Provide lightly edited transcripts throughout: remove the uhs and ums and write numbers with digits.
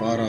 12,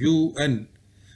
UN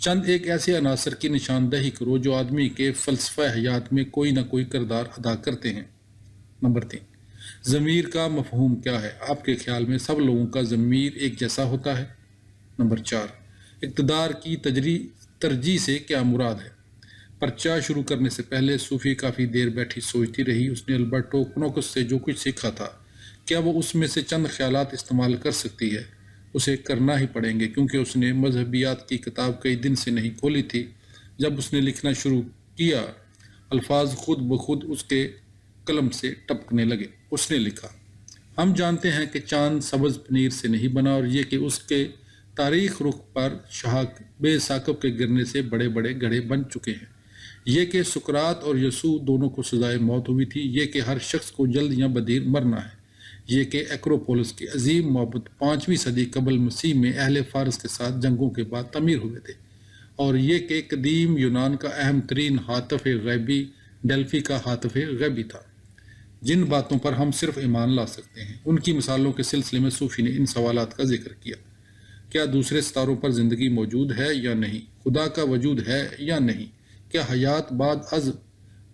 چند ایک ایسے عناصر کی نشاندہی کرو جو آدمی کے فلسفہ حیات میں کوئی نہ کوئی کردار ادا کرتے ہیں۔ نمبر 3، ضمیر کا مفہوم کیا ہے؟ آپ کے خیال میں سب لوگوں کا ضمیر ایک جیسا ہوتا ہے؟ نمبر 4، اقتدار کی ترجیح سے کیا مراد ہے؟ پرچہ شروع کرنے سے پہلے صوفی کافی دیر بیٹھی سوچتی رہی۔ اس نے البرٹو کنوکس سے جو کچھ سیکھا تھا، کیا وہ اس میں سے چند خیالات استعمال کر سکتی ہے؟ اسے کرنا ہی پڑیں گے، کیونکہ اس نے مذہبیات کی کتاب کئی دن سے نہیں کھولی تھی۔ جب اس نے لکھنا شروع کیا، الفاظ خود بخود اس کے قلم سے ٹپکنے لگے۔ اس نے لکھا، ہم جانتے ہیں کہ چاند سبز پنیر سے نہیں بنا، اور یہ کہ اس کے تاریخ رخ پر بے ثاقب کے گرنے سے بڑے بڑے گڑھے بن چکے ہیں، یہ کہ سقراط اور یسوع دونوں کو سزائے موت ہوئی تھی، یہ کہ ہر شخص کو جلد یا بدیر مرنا ہے، یہ کہ ایکروپولس کے عظیم معبد 5ویں صدی قبل مسیح میں اہل فارس کے ساتھ جنگوں کے بعد تعمیر ہوئے تھے، اور یہ کہ قدیم یونان کا اہم ترین ہاتف غیبی ڈیلفی کا ہاتف غیبی تھا۔ جن باتوں پر ہم صرف ایمان لا سکتے ہیں، ان کی مثالوں کے سلسلے میں صوفی نے ان سوالات کا ذکر کیا۔ کیا دوسرے ستاروں پر زندگی موجود ہے یا نہیں؟ خدا کا وجود ہے یا نہیں؟ کیا حیات بعد از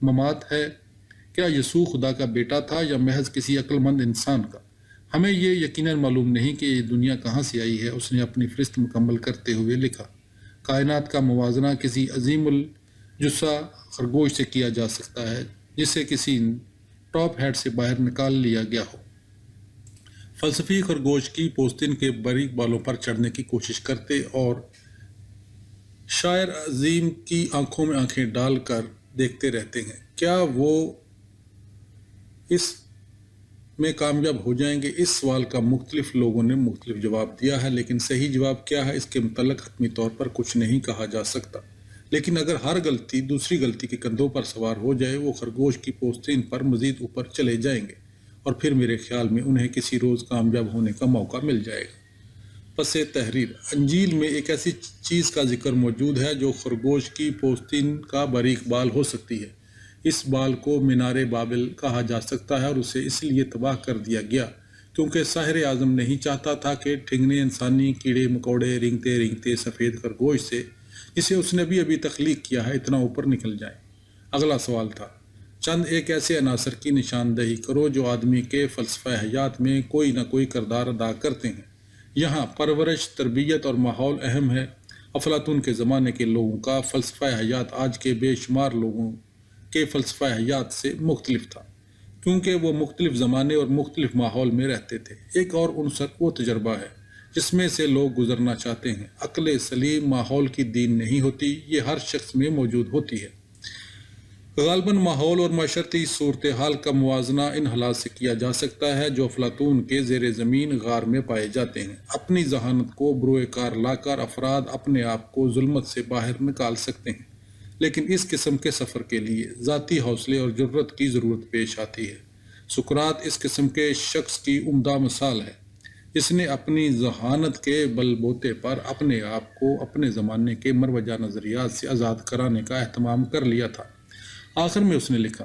ممات ہے؟ کیا یسوع خدا کا بیٹا تھا یا محض کسی عقل مند انسان کا؟ ہمیں یہ یقیناً معلوم نہیں کہ یہ دنیا کہاں سے آئی ہے۔ اس نے اپنی فہرست مکمل کرتے ہوئے لکھا، کائنات کا موازنہ کسی عظیم الجثہ خرگوش سے کیا جا سکتا ہے جسے کسی ٹاپ ہیڈ سے باہر نکال لیا گیا ہو۔ فلسفی خرگوش کی پوستین کے باریک بالوں پر چڑھنے کی کوشش کرتے اور شاعر عظیم کی آنکھوں میں آنکھیں ڈال کر دیکھتے رہتے ہیں۔ کیا وہ اس میں کامیاب ہو جائیں گے؟ اس سوال کا مختلف لوگوں نے مختلف جواب دیا ہے، لیکن صحیح جواب کیا ہے اس کے متعلق حتمی طور پر کچھ نہیں کہا جا سکتا۔ لیکن اگر ہر غلطی دوسری غلطی کے کندھوں پر سوار ہو جائے، وہ خرگوش کی پوستین پر مزید اوپر چلے جائیں گے، اور پھر میرے خیال میں انہیں کسی روز کامیاب ہونے کا موقع مل جائے گا۔ پس تحریر، انجیل میں ایک ایسی چیز کا ذکر موجود ہے جو خرگوش کی پوستین کا باریک بال ہو سکتی ہے۔ اس بال کو مینار بابل کہا جا سکتا ہے، اور اسے اس لیے تباہ کر دیا گیا کیونکہ ساحر اعظم نہیں چاہتا تھا کہ ٹھنگنے انسانی کیڑے مکوڑے رینگتے رینگتے سفید خرگوش سے، جسے اس نے ابھی تخلیق کیا ہے، اتنا اوپر نکل جائیں۔ اگلا سوال تھا، چند ایک ایسے عناصر کی نشاندہی کرو جو آدمی کے فلسفہ حیات میں کوئی نہ کوئی کردار ادا کرتے ہیں۔ یہاں پرورش، تربیت اور ماحول اہم ہے۔ افلاطون کے زمانے کے لوگوں کا فلسفہ حیات آج کے بے شمار لوگوں کے فلسفہ حیات سے مختلف تھا، کیونکہ وہ مختلف زمانے اور مختلف ماحول میں رہتے تھے۔ ایک اور عنصر وہ تجربہ ہے جس میں سے لوگ گزرنا چاہتے ہیں۔ عقل سلیم ماحول کی دین نہیں ہوتی، یہ ہر شخص میں موجود ہوتی ہے۔ غالباً ماحول اور معاشرتی صورتحال کا موازنہ ان حالات سے کیا جا سکتا ہے جو افلاطون کے زیر زمین غار میں پائے جاتے ہیں۔ اپنی ذہانت کو بروئے کار لا کر افراد اپنے آپ کو ظلمت سے باہر نکال سکتے ہیں، لیکن اس قسم کے سفر کے لیے ذاتی حوصلے اور جرأت کی ضرورت پیش آتی ہے۔ سقراط اس قسم کے شخص کی عمدہ مثال ہے، جس نے اپنی ذہانت کے بل بوتے پر اپنے آپ کو اپنے زمانے کے مروجہ نظریات سے آزاد کرانے کا اہتمام کر لیا تھا۔ آخر میں اس نے لکھا،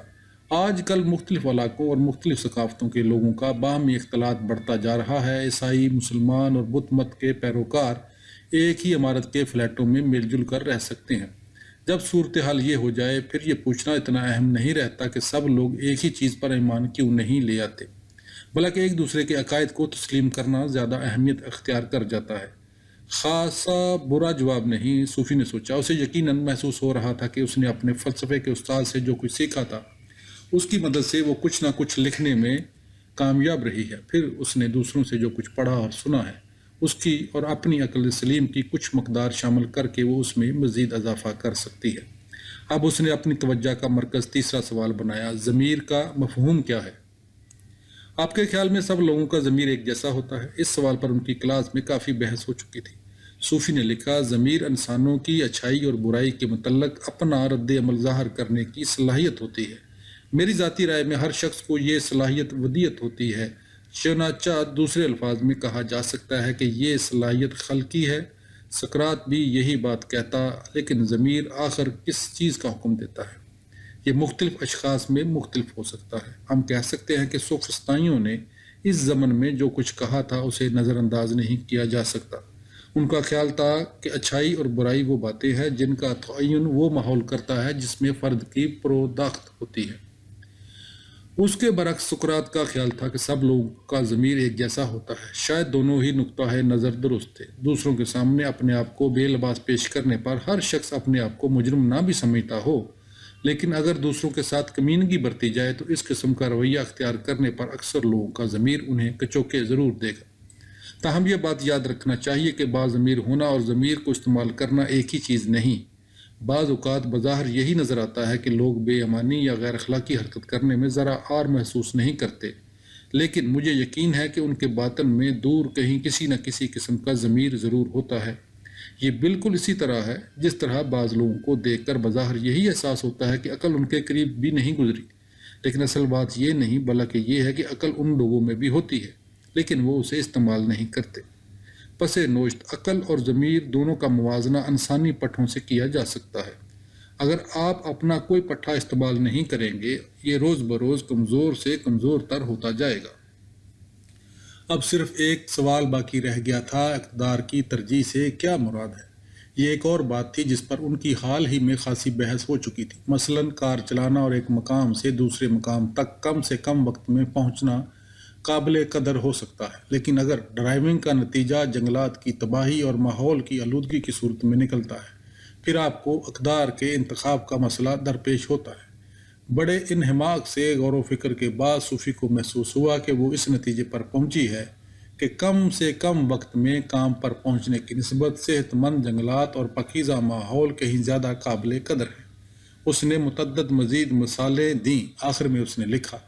آج کل مختلف علاقوں اور مختلف ثقافتوں کے لوگوں کا باہمی اختلاط بڑھتا جا رہا ہے۔ عیسائی، مسلمان اور بدھ مت کے پیروکار ایک ہی عمارت کے فلیٹوں میں مل جل کر رہ سکتے ہیں۔ جب صورتحال یہ ہو جائے، پھر یہ پوچھنا اتنا اہم نہیں رہتا کہ سب لوگ ایک ہی چیز پر ایمان کیوں نہیں لے آتے، بلکہ ایک دوسرے کے عقائد کو تسلیم کرنا زیادہ اہمیت اختیار کر جاتا ہے۔ خاصا برا جواب نہیں، صوفی نے سوچا۔ اسے یقیناً محسوس ہو رہا تھا کہ اس نے اپنے فلسفے کے استاد سے جو کچھ سیکھا تھا، اس کی مدد سے وہ کچھ نہ کچھ لکھنے میں کامیاب رہی ہے۔ پھر اس نے دوسروں سے جو کچھ پڑھا اور سنا ہے، اس کی اور اپنی عقل سلیم کی کچھ مقدار شامل کر کے وہ اس میں مزید اضافہ کر سکتی ہے۔ اب اس نے اپنی توجہ کا مرکز تیسرا سوال بنایا، ضمیر کا مفہوم کیا ہے؟ آپ کے خیال میں سب لوگوں کا ضمیر ایک جیسا ہوتا ہے؟ اس سوال پر ان کی کلاس میں کافی بحث ہو چکی تھی۔ صوفی نے لکھا، ضمیر انسانوں کی اچھائی اور برائی کے متعلق اپنا رد عمل ظاہر کرنے کی صلاحیت ہوتی ہے۔ میری ذاتی رائے میں ہر شخص کو یہ صلاحیت ودیت ہوتی ہے، چنانچہ دوسرے الفاظ میں کہا جا سکتا ہے کہ یہ صلاحیت خلقی ہے۔ سقراط بھی یہی بات کہتا، لیکن ضمیر آخر کس چیز کا حکم دیتا ہے؟ یہ مختلف اشخاص میں مختلف ہو سکتا ہے۔ ہم کہہ سکتے ہیں کہ سوفسطائیوں نے اس زمن میں جو کچھ کہا تھا اسے نظر انداز نہیں کیا جا سکتا۔ ان کا خیال تھا کہ اچھائی اور برائی وہ باتیں ہیں جن کا تعین وہ ماحول کرتا ہے جس میں فرد کی پروداخت ہوتی ہے۔ اس کے برعکس سقراط کا خیال تھا کہ سب لوگوں کا ضمیر ایک جیسا ہوتا ہے۔ شاید دونوں ہی نقطہ نظر درست تھے۔ دوسروں کے سامنے اپنے آپ کو بے لباس پیش کرنے پر ہر شخص اپنے آپ کو مجرم نہ بھی سمجھتا ہو، لیکن اگر دوسروں کے ساتھ کمینگی برتی جائے تو اس قسم کا رویہ اختیار کرنے پر اکثر لوگوں کا ضمیر انہیں کچوکے ضرور دے گا۔ تاہم یہ بات یاد رکھنا چاہیے کہ باضمیر ہونا اور ضمیر کو استعمال کرنا ایک ہی چیز نہیں۔ بعض اوقات بظاہر یہی نظر آتا ہے کہ لوگ بے ایمانی یا غیر اخلاقی حرکت کرنے میں ذرا آر محسوس نہیں کرتے، لیکن مجھے یقین ہے کہ ان کے باطن میں دور کہیں کسی نہ کسی قسم کا ضمیر ضرور ہوتا ہے۔ یہ بالکل اسی طرح ہے جس طرح بعض لوگوں کو دیکھ کر بظاہر یہی احساس ہوتا ہے کہ عقل ان کے قریب بھی نہیں گزری، لیکن اصل بات یہ نہیں بلکہ یہ ہے کہ عقل ان لوگوں میں بھی ہوتی ہے، لیکن وہ اسے استعمال نہیں کرتے۔ پس نوشت عقل اور ضمیر دونوں کا موازنہ انسانی پٹھوں سے کیا جا سکتا ہے۔ اگر آپ اپنا کوئی پٹھا استعمال نہیں کریں گے، یہ روز بروز کمزور سے کمزور تر ہوتا جائے گا۔ اب صرف ایک سوال باقی رہ گیا تھا، اقتدار کی ترجیح سے کیا مراد ہے؟ یہ ایک اور بات تھی جس پر ان کی حال ہی میں خاصی بحث ہو چکی تھی۔ مثلاً کار چلانا اور ایک مقام سے دوسرے مقام تک کم سے کم وقت میں پہنچنا قابل قدر ہو سکتا ہے، لیکن اگر ڈرائیونگ کا نتیجہ جنگلات کی تباہی اور ماحول کی آلودگی کی صورت میں نکلتا ہے، پھر آپ کو اقدار کے انتخاب کا مسئلہ درپیش ہوتا ہے۔ بڑے انہماک سے غور و فکر کے بعد صوفی کو محسوس ہوا کہ وہ اس نتیجے پر پہنچی ہے کہ کم سے کم وقت میں کام پر پہنچنے کی نسبت صحت مند جنگلات اور پاکیزہ ماحول کہیں زیادہ قابل قدر ہے۔ اس نے متعدد مزید مثالیں دیں۔ آخر میں اس نے لکھا،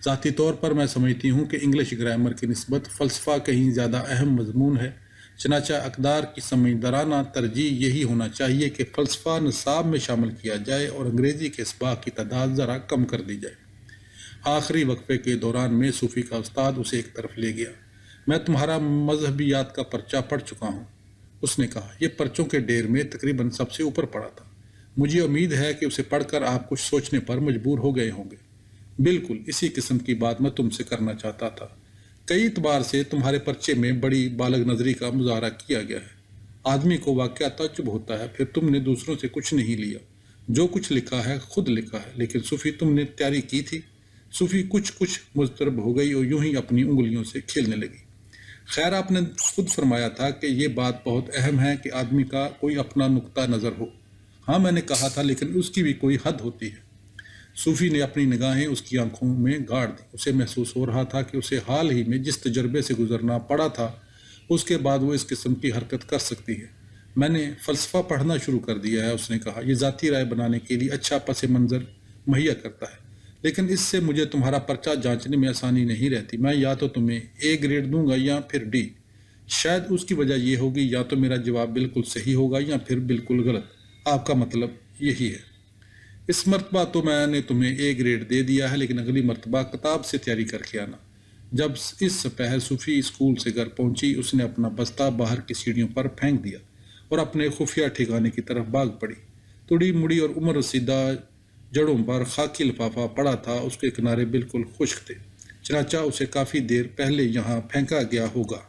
ذاتی طور پر میں سمجھتی ہوں کہ انگلش گرامر کی نسبت فلسفہ کہیں زیادہ اہم مضمون ہے، چنانچہ اقدار کی سمجھدارانہ ترجیح یہی ہونا چاہیے کہ فلسفہ نصاب میں شامل کیا جائے اور انگریزی کے اسباق کی تعداد ذرا کم کر دی جائے۔ آخری وقفے کے دوران میں صوفی کا استاد اسے ایک طرف لے گیا۔ میں تمہارا مذہبیات کا پرچہ پڑھ چکا ہوں، اس نے کہا۔ یہ پرچوں کے ڈھیر میں تقریباً سب سے اوپر پڑا تھا۔ مجھے امید ہے کہ اسے پڑھ کر آپ کچھ سوچنے پر مجبور ہو گئے ہوں گے۔ بالکل اسی قسم کی بات میں تم سے کرنا چاہتا تھا۔ کئی اعتبار سے تمہارے پرچے میں بڑی بالغ نظری کا مظاہرہ کیا گیا ہے۔ آدمی کو واقعہ تعجب ہوتا ہے، پھر تم نے دوسروں سے کچھ نہیں لیا، جو کچھ لکھا ہے خود لکھا ہے۔ لیکن صوفی تم نے تیاری کی تھی؟ صوفی کچھ مضطرب ہو گئی اور یوں ہی اپنی انگلیوں سے کھیلنے لگی۔ خیر، آپ نے خود فرمایا تھا کہ یہ بات بہت اہم ہے کہ آدمی کا کوئی اپنا نقطہ نظر ہو۔ ہاں میں نے کہا تھا، لیکن اس کی بھی کوئی حد ہوتی ہے۔ صوفی نے اپنی نگاہیں اس کی آنکھوں میں گاڑ دیں۔ اسے محسوس ہو رہا تھا کہ اسے حال ہی میں جس تجربے سے گزرنا پڑا تھا، اس کے بعد وہ اس قسم کی حرکت کر سکتی ہے۔ میں نے فلسفہ پڑھنا شروع کر دیا ہے، اس نے کہا۔ یہ ذاتی رائے بنانے کے لیے اچھا پس منظر مہیا کرتا ہے، لیکن اس سے مجھے تمہارا پرچہ جانچنے میں آسانی نہیں رہتی۔ میں یا تو تمہیں اے گریڈ دوں گا یا پھر ڈی۔ شاید اس کی وجہ یہ ہوگی یا تو میرا جواب بالکل صحیح ہوگا یا پھر بالکل غلط۔ آپ کا مطلب یہی ہے؟ اس مرتبہ تو میں نے تمہیں اے گریڈ دے دیا ہے، لیکن اگلی مرتبہ کتاب سے تیاری کر کے آنا۔ جب اس سپہر صوفی اسکول سے گھر پہنچی، اس نے اپنا بستہ باہر کی سیڑھیوں پر پھینک دیا اور اپنے خفیہ ٹھکانے کی طرف بھاگ پڑی۔ تڑی مڑی اور عمر رسیدہ جڑوں پر خاکی لفافہ پڑا تھا، اس کے کنارے بالکل خشک تھے، چنانچہ اسے کافی دیر پہلے یہاں پھینکا گیا ہوگا۔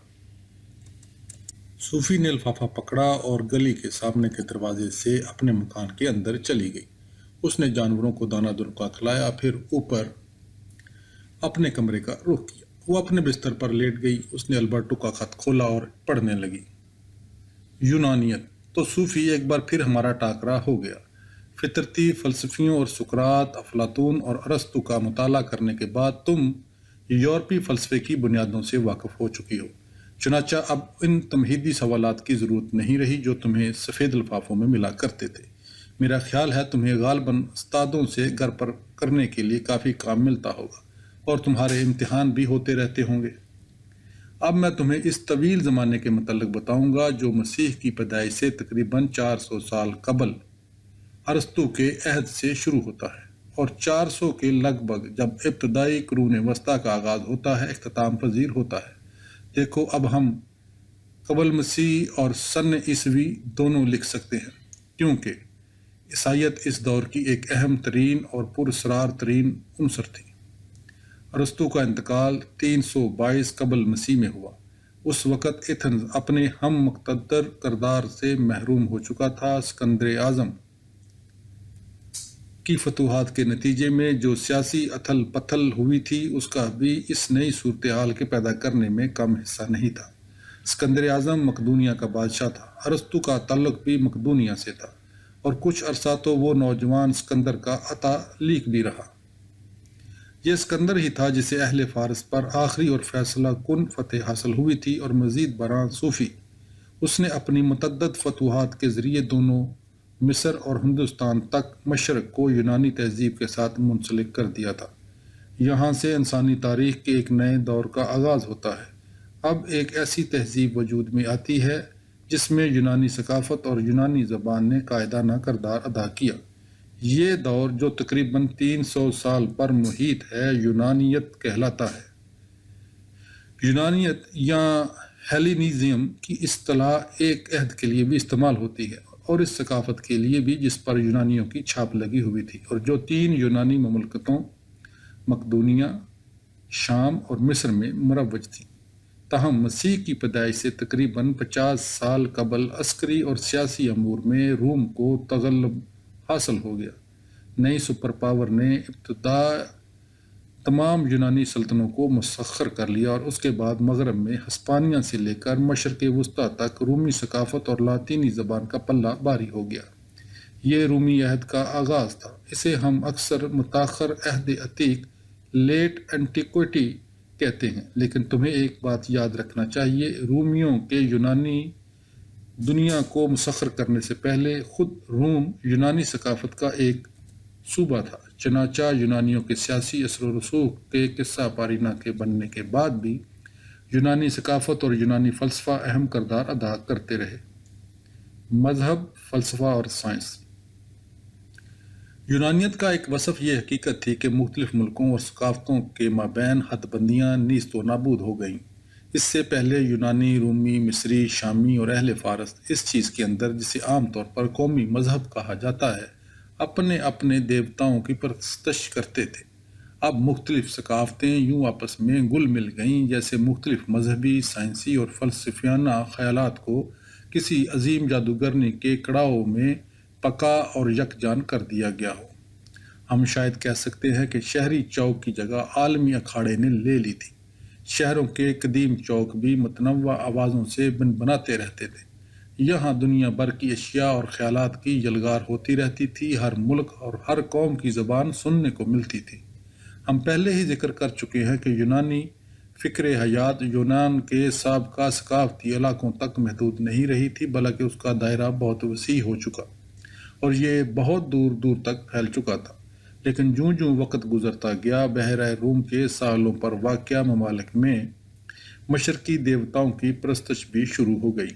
صوفی نے لفافہ پکڑا اور گلی کے سامنے کے دروازے سے اپنے مکان کے اندر چلی گئی۔ اس نے جانوروں کو دانہ درکا کھلایا، پھر اوپر اپنے کمرے کا رخ کیا۔ وہ اپنے بستر پر لیٹ گئی۔ اس نے البرٹو کا خط کھولا اور پڑھنے لگی۔ یونانیت تو صوفی، ایک بار پھر ہمارا ٹاکرا ہو گیا۔ فطرتی فلسفیوں اور سقراط، افلاطون اور ارسطو کا مطالعہ کرنے کے بعد تم یورپی فلسفے کی بنیادوں سے واقف ہو چکی ہو، چنانچہ اب ان تمہیدی سوالات کی ضرورت نہیں رہی جو تمہیں سفید لفافوں میں ملا کرتے تھے۔ میرا خیال ہے تمہیں غالباً استادوں سے گھر پر کرنے کے لیے کافی کام ملتا ہوگا اور تمہارے امتحان بھی ہوتے رہتے ہوں گے۔ اب میں تمہیں اس طویل زمانے کے متعلق بتاؤں گا جو مسیح کی پیدائش سے تقریباً 400 سال قبل ارسطو کے عہد سے شروع ہوتا ہے اور 400 کے لگ بھگ جب ابتدائی قرون وسطیٰ کا آغاز ہوتا ہے اختتام پذیر ہوتا ہے۔ دیکھو، اب ہم قبل مسیح اور سن عیسوی دونوں لکھ سکتے ہیں، کیونکہ عیسائیت اس دور کی ایک اہم ترین اور پراسرار ترین عنصر تھی۔ ارسطو کا انتقال 322 قبل مسیح میں ہوا۔ اس وقت ایتھنز اپنے ہم مقتدر کردار سے محروم ہو چکا تھا۔ اسکندر اعظم کی فتوحات کے نتیجے میں جو سیاسی اتھل پتھل ہوئی تھی اس کا بھی اس نئی صورتحال کے پیدا کرنے میں کم حصہ نہیں تھا۔ اسکندر اعظم مقدونیہ کا بادشاہ تھا۔ ارسطو کا تعلق بھی مقدونیہ سے تھا اور کچھ عرصہ تو وہ نوجوان اسکندر کا اتالیق بھی رہا۔ یہ اسکندر ہی تھا جسے اہل فارس پر آخری اور فیصلہ کن فتح حاصل ہوئی تھی اور مزید برآں صوفی۔ اس نے اپنی متعدد فتوحات کے ذریعے دونوں مصر اور ہندوستان تک مشرق کو یونانی تہذیب کے ساتھ منسلک کر دیا تھا۔ یہاں سے انسانی تاریخ کے ایک نئے دور کا آغاز ہوتا ہے۔ اب ایک ایسی تہذیب وجود میں آتی ہے جس میں یونانی ثقافت اور یونانی زبان نے قائدانہ کردار ادا کیا۔ یہ دور جو تقریباً 300 سال پر محیط ہے یونانیت کہلاتا ہے۔ یونانیت یا ہیلینزم کی اصطلاح ایک عہد کے لیے بھی استعمال ہوتی ہے اور اس ثقافت کے لیے بھی جس پر یونانیوں کی چھاپ لگی ہوئی تھی اور جو 3 یونانی مملکتوں مقدونیہ، شام اور مصر میں مروج تھی۔ تاہم مسیح کی پیدائش سے تقریباً 50 سال قبل عسکری اور سیاسی امور میں روم کو تغلب حاصل ہو گیا۔ نئی سپر پاور نے ابتدا تمام یونانی سلطنتوں کو مسخر کر لیا اور اس کے بعد مغرب میں ہسپانیہ سے لے کر مشرق وسطیٰ تک رومی ثقافت اور لاطینی زبان کا پلہ باری ہو گیا۔ یہ رومی عہد کا آغاز تھا۔ اسے ہم اکثر متاخر عہد عتیق لیٹ اینٹیکوٹی کہتے ہیں، لیکن تمہیں ایک بات یاد رکھنا چاہیے، رومیوں کے یونانی دنیا کو مسخر کرنے سے پہلے خود روم یونانی ثقافت کا ایک صوبہ تھا۔ چنانچہ یونانیوں کے سیاسی اثر و رسوخ کے قصہ پارینہ کے بننے کے بعد بھی یونانی ثقافت اور یونانی فلسفہ اہم کردار ادا کرتے رہے۔ مذہب، فلسفہ اور سائنس۔ یونانیت کا ایک وصف یہ حقیقت تھی کہ مختلف ملکوں اور ثقافتوں کے مابین حد بندیاں نیست و نابود ہو گئیں۔ اس سے پہلے یونانی، رومی، مصری، شامی اور اہل فارس اس چیز کے اندر جسے عام طور پر قومی مذہب کہا جاتا ہے اپنے اپنے دیوتاؤں کی پرستش کرتے تھے۔ اب مختلف ثقافتیں یوں آپس میں گل مل گئیں جیسے مختلف مذہبی، سائنسی اور فلسفیانہ خیالات کو کسی عظیم جادوگرنی کے کڑاؤ میں پکا اور یکجان کر دیا گیا ہو۔ ہم شاید کہہ سکتے ہیں کہ شہری چوک کی جگہ عالمی اکھاڑے نے لے لی تھی۔ شہروں کے قدیم چوک بھی متنوع آوازوں سے بناتے رہتے تھے۔ یہاں دنیا بھر کی اشیاء اور خیالات کی یلغار ہوتی رہتی تھی۔ ہر ملک اور ہر قوم کی زبان سننے کو ملتی تھی۔ ہم پہلے ہی ذکر کر چکے ہیں کہ یونانی فکر حیات یونان کے سابقہ ثقافتی علاقوں تک محدود نہیں رہی تھی، بلکہ اس کا دائرہ بہت وسیع ہو چکا اور یہ بہت دور دور تک پھیل چکا تھا۔ لیکن جوں جوں وقت گزرتا گیا، بحیرہ روم کے ساحلوں پر واقع ممالک میں مشرقی دیوتاؤں کی پرستش بھی شروع ہو گئی۔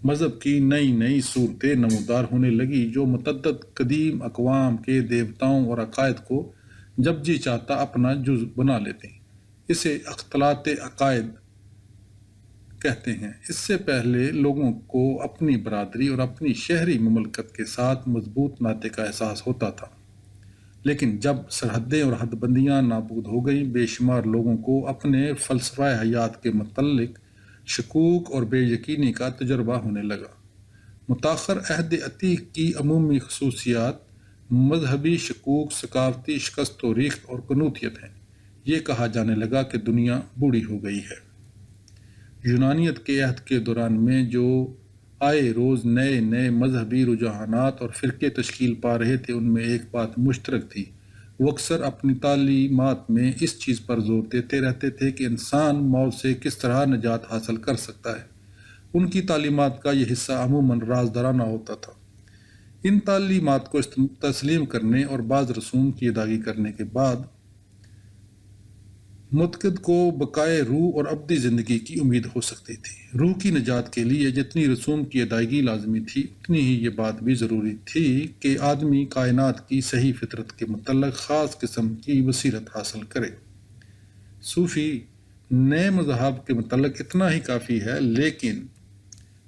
مذہب کی نئی نئی صورتیں نمودار ہونے لگی جو متعدد قدیم اقوام کے دیوتاؤں اور عقائد کو جب جی چاہتا اپنا جز بنا لیتے ہیں۔ اسے اختلاط عقائد کہتے ہیں۔ اس سے پہلے لوگوں کو اپنی برادری اور اپنی شہری مملکت کے ساتھ مضبوط ناطے کا احساس ہوتا تھا، لیکن جب سرحدیں اور حد بندیاں نابود ہو گئیں، بے شمار لوگوں کو اپنے فلسفہ حیات کے متعلق شکوک اور بے یقینی کا تجربہ ہونے لگا۔ متاخر عہد عتیق کی عمومی خصوصیات مذہبی شکوک، ثقافتی شکست و ریخت اور قنوطیت ہیں۔ یہ کہا جانے لگا کہ دنیا بوڑھی ہو گئی ہے۔ یونانیت کے عہد کے دوران میں جو آئے روز نئے نئے مذہبی رجحانات اور فرقے تشکیل پا رہے تھے، ان میں ایک بات مشترک تھی۔ وہ اکثر اپنی تعلیمات میں اس چیز پر زور دیتے رہتے تھے کہ انسان موت سے کس طرح نجات حاصل کر سکتا ہے۔ ان کی تعلیمات کا یہ حصہ عموماً رازدارانہ ہوتا تھا۔ ان تعلیمات کو تسلیم کرنے اور بعض رسوم کی ادائیگی کرنے کے بعد متقد کو بقائے روح اور ابدی زندگی کی امید ہو سکتی تھی۔ روح کی نجات کے لیے جتنی رسوم کی ادائیگی لازمی تھی، اتنی ہی یہ بات بھی ضروری تھی کہ آدمی کائنات کی صحیح فطرت کے متعلق خاص قسم کی بصیرت حاصل کرے۔ صوفی نئے مذہب کے متعلق اتنا ہی کافی ہے، لیکن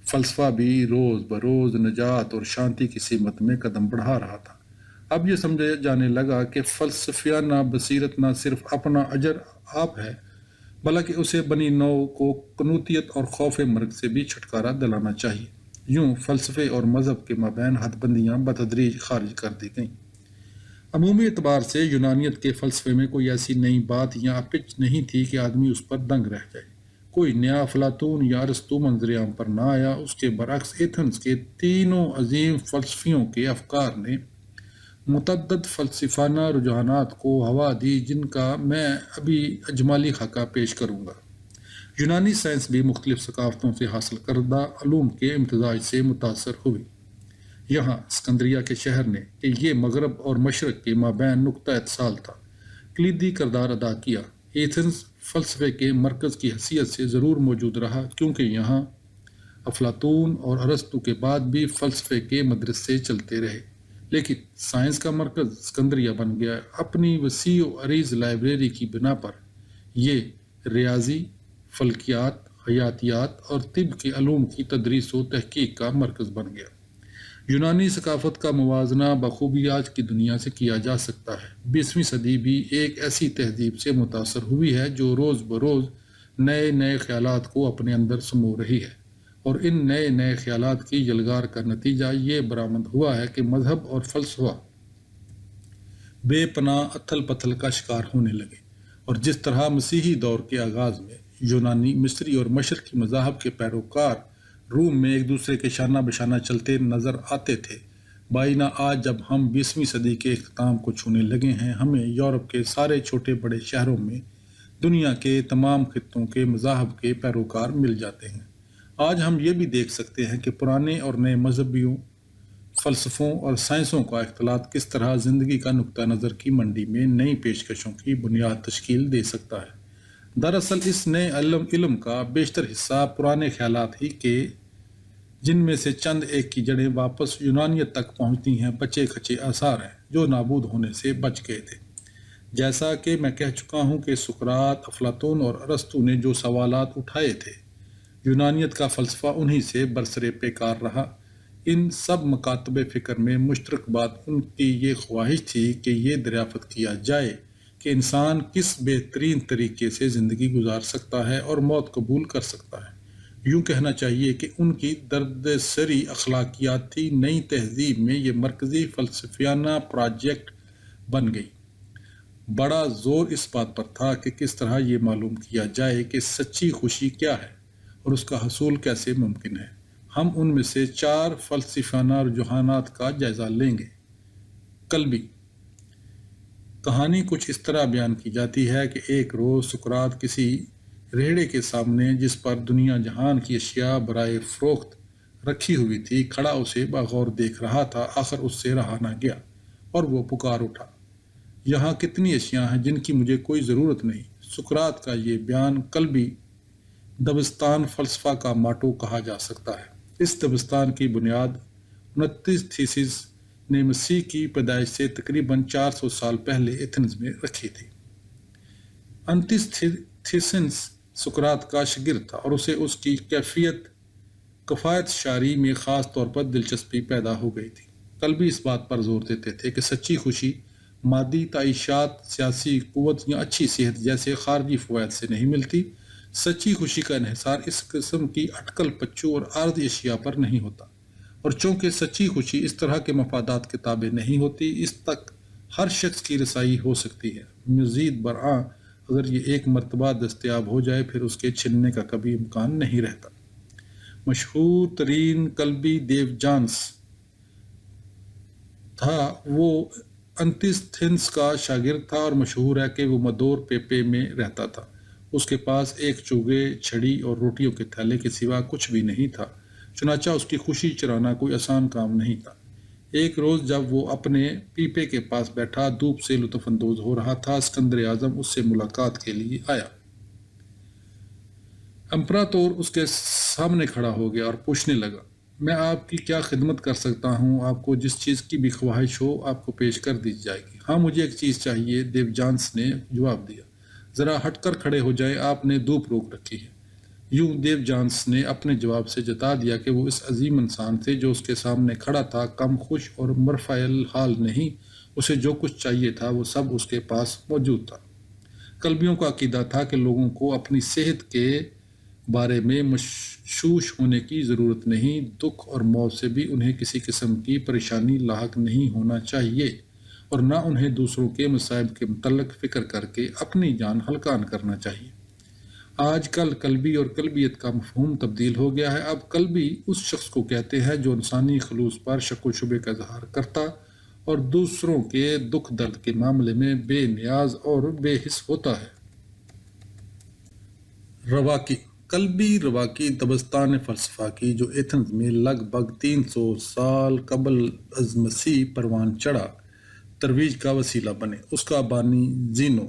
فلسفہ بھی روز بروز نجات اور شانتی کی سمت میں قدم بڑھا رہا تھا۔ اب یہ سمجھا جانے لگا کہ فلسفیانہ بصیرت نہ صرف اپنا اجر آپ ہے، بلکہ اسے بنی نو کو قنوطیت اور خوف مرگ سے بھی چھٹکارا دلانا چاہیے۔ یوں فلسفے اور مذہب کے مابین حد بندیاں بتدریج خارج کر دی گئیں۔ عمومی اعتبار سے یونانیت کے فلسفے میں کوئی ایسی نئی بات یا پچ نہیں تھی کہ آدمی اس پر دنگ رہ جائے۔ کوئی نیا افلاطون یا ارسطو منظر عام پر نہ آیا۔ اس کے برعکس ایتھنز کے تینوں عظیم فلسفیوں کے افکار نے متعدد فلسفانہ رجحانات کو ہوا دی، جن کا میں ابھی اجمالی خاکہ پیش کروں گا۔ یونانی سائنس بھی مختلف ثقافتوں سے حاصل کردہ علوم کے امتزاج سے متاثر ہوئی۔ یہاں اسکندریہ کے شہر نے کہ یہ مغرب اور مشرق کے مابین نقطہ اتصال تھا، کلیدی کردار ادا کیا۔ ایتھنز فلسفے کے مرکز کی حیثیت سے ضرور موجود رہا، کیونکہ یہاں افلاطون اور ارسطو کے بعد بھی فلسفے کے مدرسے چلتے رہے، لیکن سائنس کا مرکز اسکندریہ بن گیا۔ اپنی وسیع و عریض لائبریری کی بنا پر یہ ریاضی، فلکیات، حیاتیات اور طب کے علوم کی تدریس و تحقیق کا مرکز بن گیا۔ یونانی ثقافت کا موازنہ بخوبی آج کی دنیا سے کیا جا سکتا ہے۔ 20ویں صدی بھی ایک ایسی تہذیب سے متاثر ہوئی ہے جو روز بروز نئے نئے خیالات کو اپنے اندر سمو رہی ہے، اور ان نئے نئے خیالات کی یلغار کا نتیجہ یہ برآمد ہوا ہے کہ مذہب اور فلسفہ بے پناہ اتھل پتھل کا شکار ہونے لگے، اور جس طرح مسیحی دور کے آغاز میں یونانی، مصری اور مشرقی مذاہب کے پیروکار روم میں ایک دوسرے کے شانہ بشانہ چلتے نظر آتے تھے، بائینہ آج جب ہم 20ویں صدی کے اختتام کو چھونے لگے ہیں، ہمیں یورپ کے سارے چھوٹے بڑے شہروں میں دنیا کے تمام خطوں کے مذاہب کے پیروکار مل جاتے ہیں۔ آج ہم یہ بھی دیکھ سکتے ہیں کہ پرانے اور نئے مذہبیوں، فلسفوں اور سائنسوں کا اختلاط کس طرح زندگی کا نقطہ نظر کی منڈی میں نئی پیشکشوں کی بنیاد تشکیل دے سکتا ہے۔ دراصل اس نئے علم کا بیشتر حصہ پرانے خیالات ہی کے، جن میں سے چند ایک کی جڑیں واپس یونانیت تک پہنچتی ہیں، بچے کھچے آثار ہیں جو نابود ہونے سے بچ گئے تھے۔ جیسا کہ میں کہہ چکا ہوں کہ سقراط، افلاطون اور ارسطو نے جو سوالات اٹھائے تھے، یونانیت کا فلسفہ انہی سے برسر پیکار رہا۔ ان سب مکاتب فکر میں مشترک بات ان کی یہ خواہش تھی کہ یہ دریافت کیا جائے کہ انسان کس بہترین طریقے سے زندگی گزار سکتا ہے اور موت قبول کر سکتا ہے۔ یوں کہنا چاہیے کہ ان کی درد سری اخلاقیاتی نئی تہذیب میں یہ مرکزی فلسفیانہ پروجیکٹ بن گئی۔ بڑا زور اس بات پر تھا کہ کس طرح یہ معلوم کیا جائے کہ سچی خوشی کیا ہے اور اس کا حصول کیسے ممکن ہے۔ ہم ان میں سے 4 فلسفیانہ رجحانات کا جائزہ لیں گے۔ قلبی کہانی کچھ اس طرح بیان کی جاتی ہے کہ ایک روز سقراط کسی ریڑھے کے سامنے، جس پر دنیا جہان کی اشیاء برائے فروخت رکھی ہوئی تھی، کھڑا اسے بغور دیکھ رہا تھا۔ آخر اس سے رہا نہ گیا اور وہ پکار اٹھا، یہاں کتنی اشیاء ہیں جن کی مجھے کوئی ضرورت نہیں۔ سقراط کا یہ بیان قلبی دبستان فلسفہ کا ماٹو کہا جا سکتا ہے۔ اس دبستان کی بنیاد 29 تھیسس نے مسیح کی پیدائش سے تقریباً 400 سال پہلے ایتھنز میں رکھی تھی۔ 29 تھیسس سقراط کا شاگرد تھا اور اسے اس کی کفایت شعری میں خاص طور پر دلچسپی پیدا ہو گئی تھی۔ قلبی اس بات پر زور دیتے تھے کہ سچی خوشی مادی تعیشات، سیاسی قوت یا اچھی صحت جیسے خارجی فوائد سے نہیں ملتی۔ سچی خوشی کا انحصار اس قسم کی اٹکل پچو اور عارضی اشیاء پر نہیں ہوتا، اور چونکہ سچی خوشی اس طرح کے مفادات کے تابع نہیں ہوتی، اس تک ہر شخص کی رسائی ہو سکتی ہے۔ مزید برآں اگر یہ ایک مرتبہ دستیاب ہو جائے پھر اس کے چھننے کا کبھی امکان نہیں رہتا۔ مشہور ترین قلبی ڈیوجانس تھا۔ وہ انتیستھینس کا شاگرد تھا اور مشہور ہے کہ وہ مدور پیپے میں رہتا تھا۔ اس کے پاس ایک چوگے، چھڑی اور روٹیوں کے تھیلے کے سوا کچھ بھی نہیں تھا، چنانچہ اس کی خوشی چرانا کوئی آسان کام نہیں تھا۔ ایک روز جب وہ اپنے پیپے کے پاس بیٹھا دھوپ سے لطف اندوز ہو رہا تھا، اسکندر اعظم اس سے ملاقات کے لیے آیا۔ امپراطور اس کے سامنے کھڑا ہو گیا اور پوچھنے لگا، میں آپ کی کیا خدمت کر سکتا ہوں؟ آپ کو جس چیز کی بھی خواہش ہو آپ کو پیش کر دی جائے گی۔ ہاں، مجھے ایک چیز چاہیے، دیوجانس نے جواب دیا۔ ذرا ہٹ کر کھڑے ہو جائے، آپ نے دھوپ روک رکھی ہے۔ یوں دیوجانس نے اپنے جواب سے جتا دیا کہ وہ اس عظیم انسان سے جو اس کے سامنے کھڑا تھا کم خوش اور مرفع الحال نہیں، اسے جو کچھ چاہیے تھا وہ سب اس کے پاس موجود تھا۔ کلبیوں کا عقیدہ تھا کہ لوگوں کو اپنی صحت کے بارے میں مشوش ہونے کی ضرورت نہیں، دکھ اور موت سے بھی انہیں کسی قسم کی پریشانی لاحق نہیں ہونا چاہیے، اور نہ انہیں دوسروں کے مصائب کے متعلق فکر کر کے اپنی جان ہلکان کرنا چاہیے۔ آج کل قلبی اور قلبیت کا مفہوم تبدیل ہو گیا ہے۔ اب قلبی اس شخص کو کہتے ہیں جو انسانی خلوص پر شک و شبے کا اظہار کرتا اور دوسروں کے دکھ درد کے معاملے میں بے نیاز اور بے حس ہوتا ہے۔ رواقی قلبی رواقی دبستان فلسفہ کی جو ایتھنز میں لگ بھگ 300 سال قبل از مسیح پروان چڑھا ترویج کا وسیلہ بنے۔ اس کا بانی زینو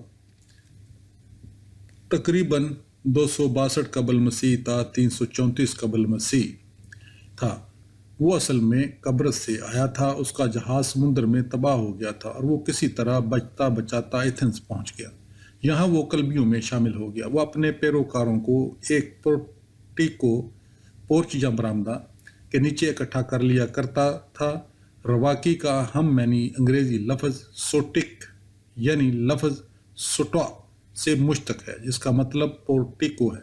تقریباً 262 قبل مسیح تا 334 قبل مسیح تھا۔ وہ اصل میں قبرص سے آیا تھا۔ اس کا جہاز سمندر میں تباہ ہو گیا تھا اور وہ کسی طرح بچتا بچاتا ایتھنز پہنچ گیا۔ یہاں وہ قلبیوں میں شامل ہو گیا۔ وہ اپنے پیروکاروں کو ایک پورچ یا برآمدہ کے نیچے اکٹھا کر لیا کرتا تھا۔ رواقی کا ہم معنی انگریزی لفظ سوٹک یعنی لفظ سٹوا سے مشتق ہے، جس کا مطلب پورٹیکو ہے۔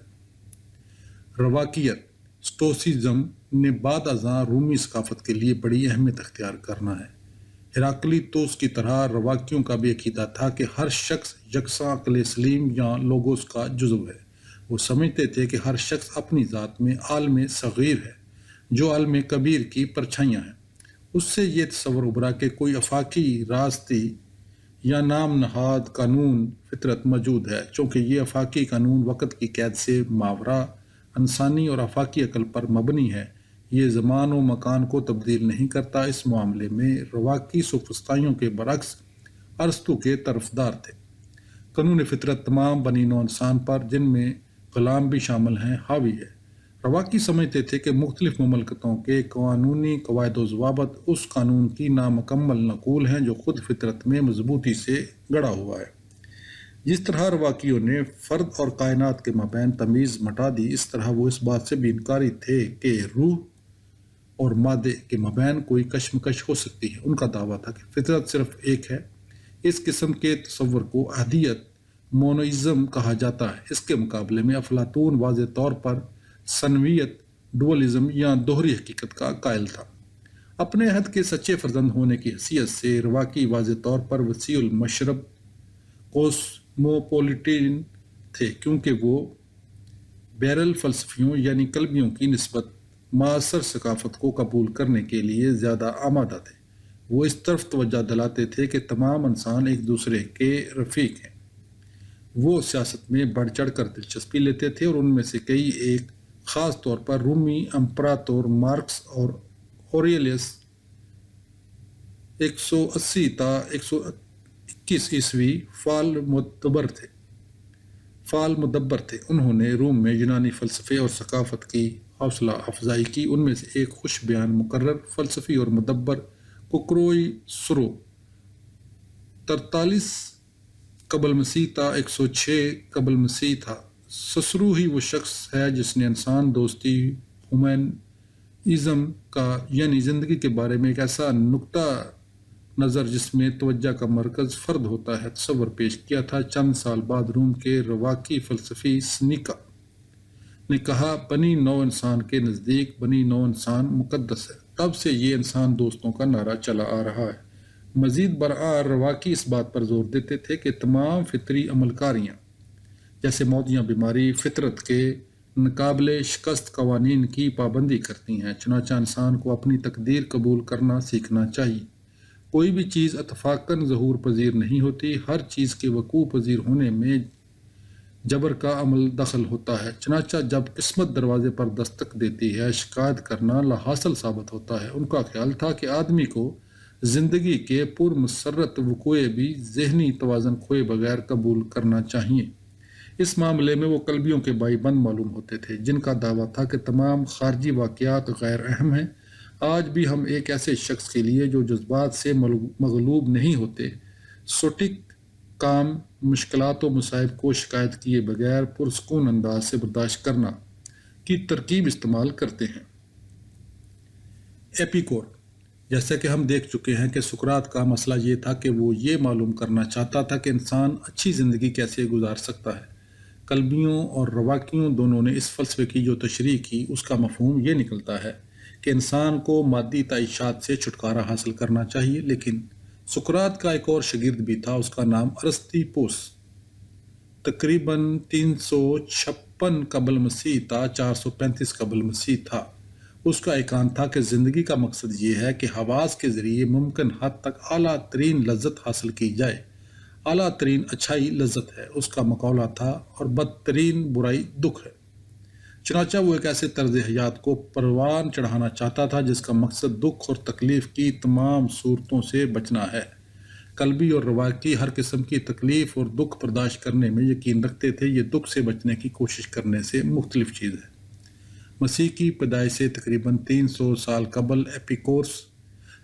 رواقیت سٹوسیزم نے بعد ازاں رومی ثقافت کے لیے بڑی اہمیت اختیار کرنا ہے۔ ہراکلیتوس کی طرح رواقیوں کا بھی عقیدہ تھا کہ ہر شخص یکساں عقل سلیم یا لوگوس کا جزو ہے۔ وہ سمجھتے تھے کہ ہر شخص اپنی ذات میں عالم صغیر ہے جو عالم کبیر کی پرچھائیاں ہیں۔ اس سے یہ تصور ابھرا کہ کوئی افاقی راستی یا نام نہاد قانون فطرت موجود ہے، چونکہ یہ افاقی قانون وقت کی قید سے ماورا انسانی اور افاقی عقل پر مبنی ہے۔ یہ زمان و مکان کو تبدیل نہیں کرتا۔ اس معاملے میں رواقی سوفسطائیوں کے برعکس ارسطو کے طرفدار تھے۔ قانون فطرت تمام بنی نوع انسان پر، جن میں غلام بھی شامل ہیں، حاوی ہے۔ رواقی سمجھتے تھے کہ مختلف مملکتوں کے قانونی قواعد و ضوابط اس قانون کی نامکمل نقول ہیں جو خود فطرت میں مضبوطی سے گڑا ہوا ہے۔ جس طرح رواقیوں نے فرد اور کائنات کے مابین تمیز مٹا دی، اس طرح وہ اس بات سے بھی انکاری تھے کہ روح اور مادے کے مابین کوئی کشمکش ہو سکتی ہے۔ ان کا دعویٰ تھا کہ فطرت صرف ایک ہے۔ اس قسم کے تصور کو احدیت مونوئزم کہا جاتا ہے۔ اس کے مقابلے میں افلاطون واضح طور پر ثنویت ڈوئلزم یا دوہری حقیقت کا قائل تھا۔ اپنے عہد کے سچے فرزند ہونے کی حیثیت سے رواقی واضح طور پر وسیع المشرب کوسموپولیٹن تھے، کیونکہ وہ بیرل فلسفیوں یعنی قلبیوں کی نسبت معاصر ثقافت کو قبول کرنے کے لیے زیادہ آمادہ تھے۔ وہ اس طرف توجہ دلاتے تھے کہ تمام انسان ایک دوسرے کے رفیق ہیں۔ وہ سیاست میں بڑھ چڑھ کر دلچسپی لیتے تھے اور ان میں سے کئی ایک خاص طور پر رومی امپراتور مارکس اور اوریلیس 180 تا 121 عیسوی فعال مدبر تھے۔ انہوں نے روم میں یونانی فلسفے اور ثقافت کی حوصلہ افزائی کی۔ ان میں سے ایک خوش بیان مقرر فلسفی اور مدبر کوکروئی سرو 43 قبل مسیح تا 106 قبل مسیح تھا۔ سسرو ہی وہ شخص ہے جس نے انسان دوستی ہیومنزم کا یعنی زندگی کے بارے میں ایک ایسا نقطہ نظر جس میں توجہ کا مرکز فرد ہوتا ہے تصور پیش کیا تھا۔ چند سال بعد روم کے رواقی فلسفی سنیکا نے کہا بنی نوع انسان کے نزدیک بنی نوع انسان مقدس ہے۔ تب سے یہ انسان دوستوں کا نعرہ چلا آ رہا ہے۔ مزید برآں رواقی اس بات پر زور دیتے تھے کہ تمام فطری عمل کاریاں جیسے موت یا بیماری فطرت کے ناقابل شکست قوانین کی پابندی کرتی ہیں، چنانچہ انسان کو اپنی تقدیر قبول کرنا سیکھنا چاہیے۔ کوئی بھی چیز اتفاقاً ظہور پذیر نہیں ہوتی، ہر چیز کے وقوع پذیر ہونے میں جبر کا عمل دخل ہوتا ہے۔ چنانچہ جب قسمت دروازے پر دستک دیتی ہے، شکایت کرنا لا حاصل ثابت ہوتا ہے۔ ان کا خیال تھا کہ آدمی کو زندگی کے پرمسرت وقوع بھی ذہنی توازن کھوئے بغیر قبول کرنا چاہیے۔ اس معاملے میں وہ قلبیوں کے بائی بند معلوم ہوتے تھے، جن کا دعویٰ تھا کہ تمام خارجی واقعات غیر اہم ہیں۔ آج بھی ہم ایک ایسے شخص کے لیے جو جذبات سے مغلوب نہیں ہوتے، سوٹک کام مشکلات و مصائب کو شکایت کیے بغیر پرسکون انداز سے برداشت کرنا کی ترکیب استعمال کرتے ہیں۔ ایپیکور جیسا کہ ہم دیکھ چکے ہیں کہ سقراط کا مسئلہ یہ تھا کہ وہ یہ معلوم کرنا چاہتا تھا کہ انسان اچھی زندگی کیسے گزار سکتا ہے۔ قلبیوں اور رواقیوں دونوں نے اس فلسفے کی جو تشریح کی، اس کا مفہوم یہ نکلتا ہے کہ انسان کو مادی تعیشات سے چھٹکارا حاصل کرنا چاہیے، لیکن سقراط کا ایک اور شاگرد بھی تھا، اس کا نام ارسطیپوس تقریباً 356 قبل مسیح تا 435 قبل مسیح تھا۔ اس کا ایقان تھا کہ زندگی کا مقصد یہ ہے کہ حواس کے ذریعے ممکن حد تک اعلیٰ ترین لذت حاصل کی جائے۔ اعلیٰ ترین اچھائی لذت ہے، اس کا مقولہ تھا، اور بدترین برائی دکھ ہے۔ چنانچہ وہ ایک ایسے طرز حیات کو پروان چڑھانا چاہتا تھا جس کا مقصد دکھ اور تکلیف کی تمام صورتوں سے بچنا ہے۔ قلبی اور رواقی ہر قسم کی تکلیف اور دکھ برداشت کرنے میں یقین رکھتے تھے۔ یہ دکھ سے بچنے کی کوشش کرنے سے مختلف چیز ہے۔ مسیح کی پیدائش سے تقریباً 300 سال قبل ایپیکورس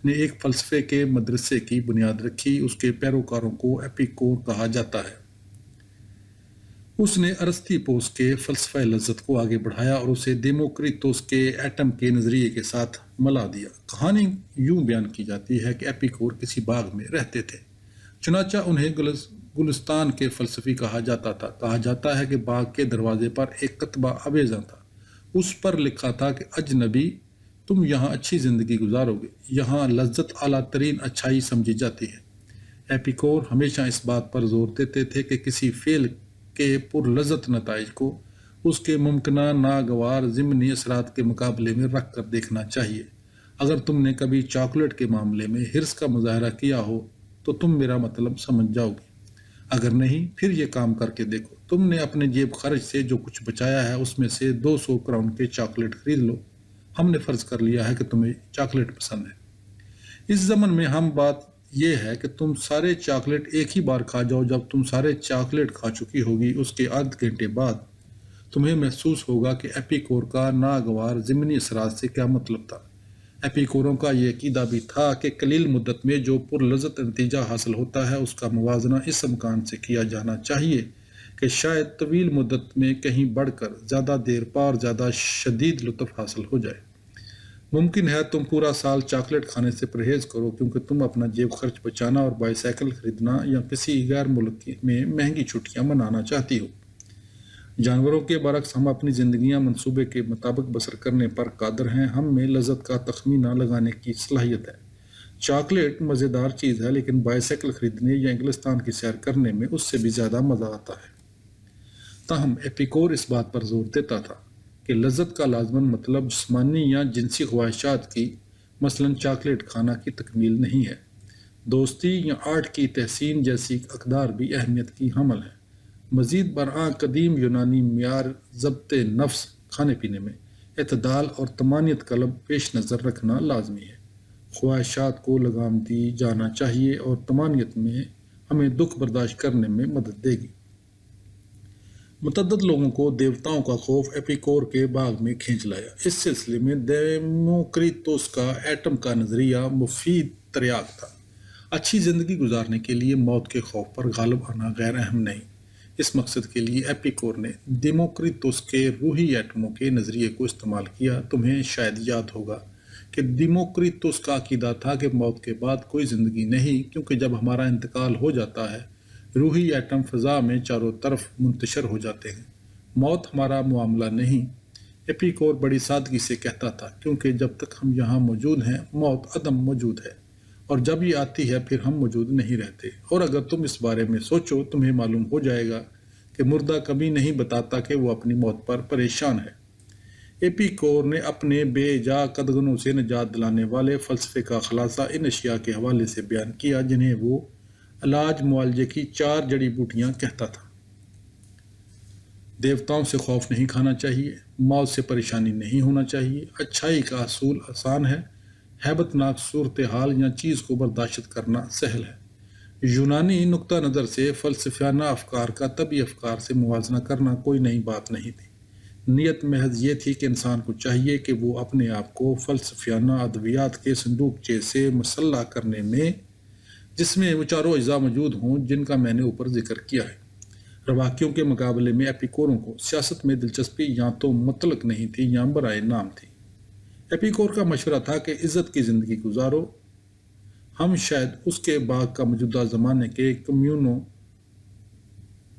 نے ایک فلسفے کے مدرسے کی بنیاد رکھی۔ اس کے پیروکاروں کو ایپیکور کہا جاتا ہے۔ اس نے ارسطیپوس کے فلسفہ لذت کو آگے بڑھایا اور اسے دیموکریٹوس کے ایٹم کے نظریے کے ساتھ ملا دیا۔ کہانی یوں بیان کی جاتی ہے کہ ایپیکور کسی باغ میں رہتے تھے، چنانچہ انہیں گلستان کے فلسفی کہا جاتا تھا۔ کہا جاتا ہے کہ باغ کے دروازے پر ایک کتبہ آویزاں تھا۔ اس پر لکھا تھا کہ اجنبی، تم یہاں اچھی زندگی گزارو گے، یہاں لذت اعلیٰ ترین اچھائی سمجھی جاتی ہے۔ ایپیکور ہمیشہ اس بات پر زور دیتے تھے کہ کسی فعل کے پر لذت نتائج کو اس کے ممکنہ ناگوار ضمنی اثرات کے مقابلے میں رکھ کر دیکھنا چاہیے۔ اگر تم نے کبھی چاکلیٹ کے معاملے میں حرص کا مظاہرہ کیا ہو تو تم میرا مطلب سمجھ جاؤ گے۔ اگر نہیں، پھر یہ کام کر کے دیکھو۔ تم نے اپنے جیب خرچ سے جو کچھ بچایا ہے اس میں سے 200 کراؤن کے چاکلیٹ خرید لو۔ ہم نے فرض کر لیا ہے کہ تمہیں چاکلیٹ پسند ہے۔ اس زمن میں ہم بات یہ ہے کہ تم سارے چاکلیٹ ایک ہی بار کھا جاؤ۔ جب تم سارے چاکلیٹ کھا چکی ہوگی، اس کے آدھ گھنٹے بعد تمہیں محسوس ہوگا کہ ایپیکور کا ناگوار ضمنی اثرات سے کیا مطلب تھا۔ ایپیکوروں کا یہ عقیدہ بھی تھا کہ قلیل مدت میں جو پر لذت نتیجہ حاصل ہوتا ہے اس کا موازنہ اس امکان سے کیا جانا چاہیے کہ شاید طویل مدت میں کہیں بڑھ کر زیادہ دیر پا اور زیادہ شدید لطف حاصل ہو جائے۔ ممکن ہے تم پورا سال چاکلیٹ کھانے سے پرہیز کرو کیونکہ تم اپنا جیب خرچ بچانا اور بائی سائیکل خریدنا یا کسی غیر ملک میں مہنگی چھٹیاں منانا چاہتی ہو۔ جانوروں کے برعکس ہم اپنی زندگیاں منصوبے کے مطابق بسر کرنے پر قادر ہیں۔ ہم میں لذت کا تخمینہ لگانے کی صلاحیت ہے۔ چاکلیٹ مزیدار چیز ہے، لیکن بائی سائیکل خریدنے یا انگلستان کی سیر کرنے میں اس سے بھی زیادہ مزہ آتا ہے۔ تاہم ایپیکور اس بات پر زور دیتا تھا کہ لذت کا لازماً مطلب جسمانی یا جنسی خواہشات کی، مثلاً چاکلیٹ کھانا کی تکمیل نہیں ہے۔ دوستی یا آرٹ کی تحسین جیسی اقدار بھی اہمیت کی حامل ہیں۔ مزید برآں قدیم یونانی معیار ضبط نفس کھانے پینے میں اعتدال اور طمانینت قلب پیش نظر رکھنا لازمی ہے۔ خواہشات کو لگام دی جانا چاہیے اور طمانینت میں ہمیں دکھ برداشت کرنے میں مدد دے گی۔ متعدد لوگوں کو دیوتاؤں کا خوف ایپیکور کے باغ میں کھینچ لایا۔ اس سلسلے میں دیموکریٹوس کا ایٹم کا نظریہ مفید تریاق تھا۔ اچھی زندگی گزارنے کے لیے موت کے خوف پر غالب آنا غیر اہم نہیں۔ اس مقصد کے لیے ایپیکور نے دیموکریٹوس کے روحی ایٹموں کے نظریے کو استعمال کیا۔ تمہیں شاید یاد ہوگا کہ دیموکریٹوس کا عقیدہ تھا کہ موت کے بعد کوئی زندگی نہیں، کیونکہ جب ہمارا انتقال ہو جاتا ہے روحی ایٹم فضا میں چاروں طرف منتشر ہو جاتے ہیں۔ موت ہمارا معاملہ نہیں۔ ایپیکور بڑی سادگی سے کہتا تھا، کیونکہ جب تک ہم یہاں موجود ہیں موت عدم موجود ہے، اور جب یہ آتی ہے پھر ہم موجود نہیں رہتے۔ اور اگر تم اس بارے میں سوچو تمہیں معلوم ہو جائے گا کہ مردہ کبھی نہیں بتاتا کہ وہ اپنی موت پر پریشان ہے۔ ایپیکور نے اپنے بے جا قدغنوں سے نجات دلانے والے فلسفے کا خلاصہ ان اشیاء کے حوالے سے بیان کیا جنہیں وہ علاج معالجے کی 4 جڑی بوٹیاں کہتا تھا۔ دیوتاؤں سے خوف نہیں کھانا چاہیے، موت سے پریشانی نہیں ہونا چاہیے، اچھائی کا اصول آسان ہے، ہیبت ناک صورتحال یا چیز کو برداشت کرنا سہل ہے۔ یونانی نقطہ نظر سے فلسفیانہ افکار کا طبی افکار سے موازنہ کرنا کوئی نئی بات نہیں تھی۔ نیت محض یہ تھی کہ انسان کو چاہیے کہ وہ اپنے آپ کو فلسفیانہ ادویات کے صندوقچے سے مسلح کرنے میں، جس میں وہ چاروں اجزاء موجود ہوں جن کا میں نے اوپر ذکر کیا ہے۔ رواقیوں کے مقابلے میں ایپیکوروں کو سیاست میں دلچسپی یا تو مطلق نہیں تھی یا برائے نام تھی۔ ایپیکور کا مشورہ تھا کہ عزت کی زندگی گزارو، ہم شاید اس کے باغ کا موجودہ زمانے کے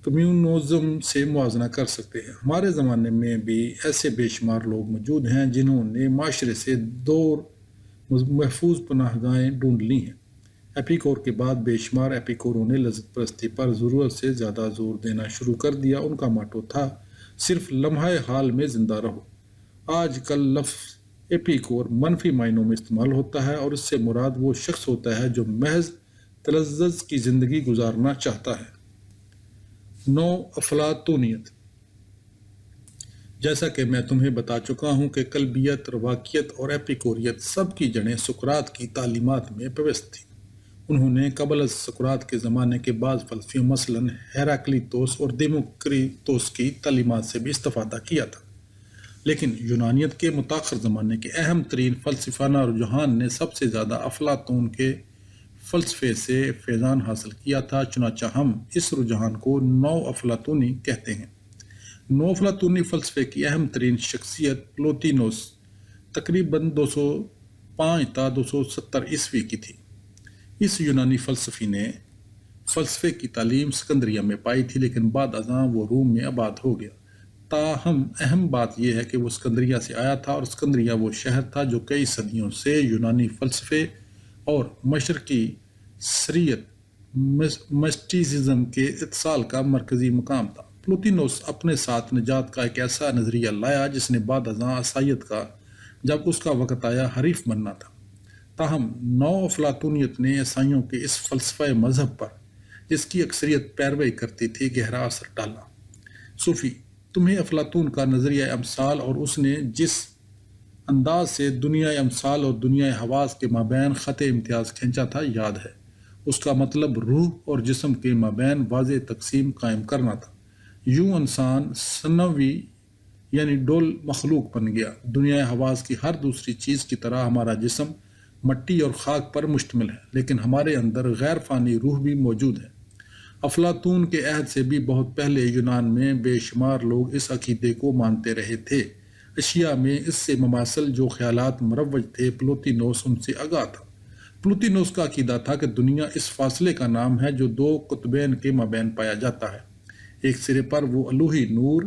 کمیونزم سے موازنہ کر سکتے ہیں۔ ہمارے زمانے میں بھی ایسے بے شمار لوگ موجود ہیں جنہوں نے معاشرے سے دور محفوظ پناہ گاہیں ڈھونڈ لی ہیں۔ ایپیکور کے بعد بے شمار ایپیکوروں نے لذت پرستی پر ضرورت سے زیادہ زور دینا شروع کر دیا۔ ان کا ماٹو تھا صرف لمحہ حال میں زندہ رہو۔ آج کل لفظ ایپیکور منفی معنوں میں استعمال ہوتا ہے اور اس سے مراد وہ شخص ہوتا ہے جو محض تلذذ کی زندگی گزارنا چاہتا ہے۔ نو افلاطونیت۔ جیسا کہ میں تمہیں بتا چکا ہوں کہ قلبیت، رواقیت اور ایپیکوریت سب کی جڑیں سقراط کی تعلیمات میں پیوست تھیں۔ انہوں نے قبل از سقراط کے زمانے کے بعض فلسفیوں مثلاً ہیراکلیتوس اور دیموکریتوس کی تعلیمات سے بھی استفادہ کیا تھا، لیکن یونانیت کے متاخر زمانے کے اہم ترین فلسفانہ رجحان نے سب سے زیادہ افلاطون کے فلسفے سے فیضان حاصل کیا تھا۔ چنانچہ ہم اس رجحان کو نو افلاطونی کہتے ہیں۔ نو افلاطونی فلسفے کی اہم ترین شخصیت پلوتینوس تقریباً 205 تا 270 عیسوی کی تھی۔ اس یونانی فلسفی نے فلسفے کی تعلیم اسکندریہ میں پائی تھی، لیکن بعد ازاں وہ روم میں آباد ہو گیا۔ تاہم اہم بات یہ ہے کہ وہ اسکندریہ سے آیا تھا، اور اسکندریہ وہ شہر تھا جو کئی صدیوں سے یونانی فلسفے اور مشرقی شریعت مسٹیسزم کے اتصال کا مرکزی مقام تھا۔ پلوتینوس اپنے ساتھ نجات کا ایک ایسا نظریہ لایا جس نے بعد ازاں عیسائیت کا، جب اس کا وقت آیا، حریف بننا تھا۔ تاہم نو افلاطونیت نے عیسائیوں کے اس فلسفہ مذہب پر، جس کی اکثریت پیروی کرتی تھی، گہرا اثر ڈالا۔ صوفی، تمہیں افلاطون کا نظریہ امثال اور اس نے جس انداز سے دنیا امثال اور دنیا حواس کے مابین خط امتیاز کھینچا تھا یاد ہے۔ اس کا مطلب روح اور جسم کے مابین واضح تقسیم قائم کرنا تھا۔ یوں انسان ثنوی یعنی ڈول مخلوق بن گیا۔ دنیا حواس کی ہر دوسری چیز کی طرح ہمارا جسم مٹی اور خاک پر مشتمل ہے، لیکن ہمارے اندر غیر فانی روح بھی موجود ہے۔ افلاطون کے عہد سے بھی بہت پہلے یونان میں بے شمار لوگ اس عقیدے کو مانتے رہے تھے۔ اشیاء میں اس سے مماثل جو خیالات مروج تھے، پلوتینوس ان سے آگاہ تھا۔ پلوتینوس کا عقیدہ تھا کہ دنیا اس فاصلے کا نام ہے جو دو قطبین کے مابین پایا جاتا ہے۔ ایک سرے پر وہ الوہی نور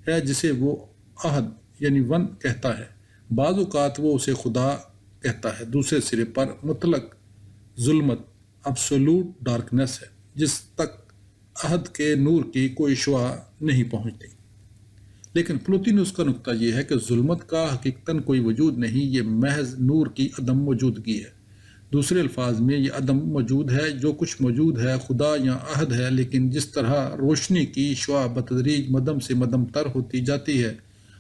ہے جسے وہ احد یعنی ون کہتا ہے، بعض اوقات وہ اسے خدا کہتا ہے۔ دوسرے سرے پر مطلق ظلمت ابسولوٹ ڈارکنیس ہے، جس تک احد کے نور کی کوئی شعاع نہیں پہنچتی۔ لیکن پلوتینوس کا نقطہ یہ ہے کہ ظلمت کا حقیقتاً کوئی وجود نہیں، یہ محض نور کی عدم موجودگی ہے۔ دوسرے الفاظ میں یہ عدم موجود ہے، جو کچھ موجود ہے خدا یا احد ہے، لیکن جس طرح روشنی کی شعاع بتدریج مدم سے مدم تر ہوتی جاتی ہے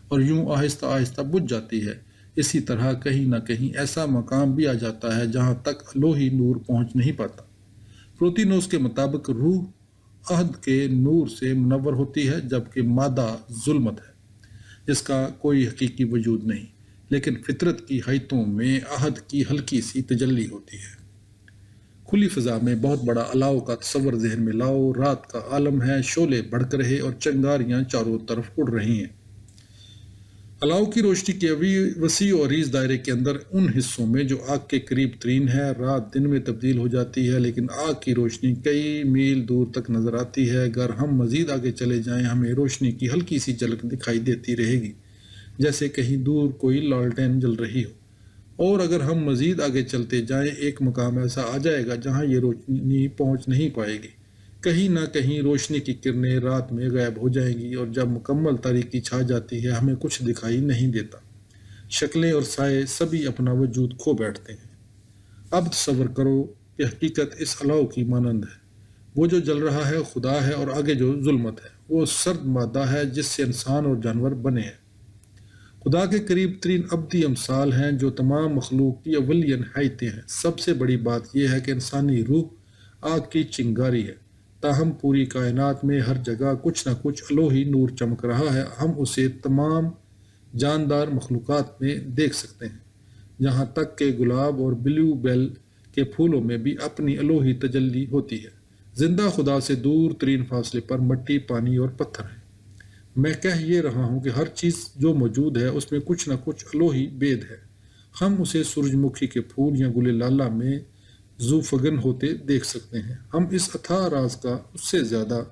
اور یوں آہستہ آہستہ بجھ جاتی ہے، اسی طرح کہیں نہ کہیں ایسا مقام بھی آ جاتا ہے جہاں تک الوہی نور پہنچ نہیں پاتا۔ پلوتینوس کے مطابق روح احد کے نور سے منور ہوتی ہے، جبکہ مادہ ظلمت ہے جس کا کوئی حقیقی وجود نہیں، لیکن فطرت کی حیتوں میں احد کی ہلکی سی تجلی ہوتی ہے۔ کھلی فضا میں بہت بڑا الاؤ کا تصور ذہن میں لاؤ۔ رات کا عالم ہے، شعلے بھڑک رہے اور چنگاریاں چاروں طرف اڑ رہی ہیں۔ الاؤ کی روشنی کے وسیع اور عریض دائرے کے اندر ان حصوں میں جو آگ کے قریب ترین ہے، رات دن میں تبدیل ہو جاتی ہے، لیکن آگ کی روشنی کئی میل دور تک نظر آتی ہے۔ اگر ہم مزید آگے چلے جائیں، ہمیں روشنی کی ہلکی سی جھلک دکھائی دیتی رہے گی، جیسے کہیں دور کوئی لالٹین جل رہی ہو۔ اور اگر ہم مزید آگے چلتے جائیں، ایک مقام ایسا آ جائے گا جہاں یہ روشنی پہنچ نہیں پائے گی۔ کہیں نہ کہیں روشنی کی کرنیں رات میں غائب ہو جائیں گی، اور جب مکمل تاریکی چھا جاتی ہے، ہمیں کچھ دکھائی نہیں دیتا۔ شکلیں اور سائے سبھی اپنا وجود کھو بیٹھتے ہیں۔ اب تصور کرو کہ حقیقت اس الاؤ کی مانند ہے۔ وہ جو جل رہا ہے خدا ہے، اور آگے جو ظلمت ہے وہ سرد مادہ ہے جس سے انسان اور جانور بنے ہیں۔ خدا کے قریب ترین ابدی امثال ہیں جو تمام مخلوق کی اولین حیتیں ہیں۔ سب سے بڑی بات یہ ہے کہ انسانی روح آگ کی چنگاری ہے، تاہم پوری کائنات میں ہر جگہ کچھ نہ کچھ الوہی نور چمک رہا ہے۔ ہم اسے تمام جاندار مخلوقات میں دیکھ سکتے ہیں، جہاں تک کہ گلاب اور بلیو بیل کے پھولوں میں بھی اپنی الوہی تجلی ہوتی ہے۔ زندہ خدا سے دور ترین فاصلے پر مٹی، پانی اور پتھر ہے۔ میں کہہ یہ رہا ہوں کہ ہر چیز جو موجود ہے اس میں کچھ نہ کچھ الوہی بید ہے۔ ہم اسے سورج مکھی کے پھول یا گل لالہ میں ذو فگن ہوتے دیکھ سکتے ہیں۔ ہم اس اتھاہ راز کا اس سے زیادہ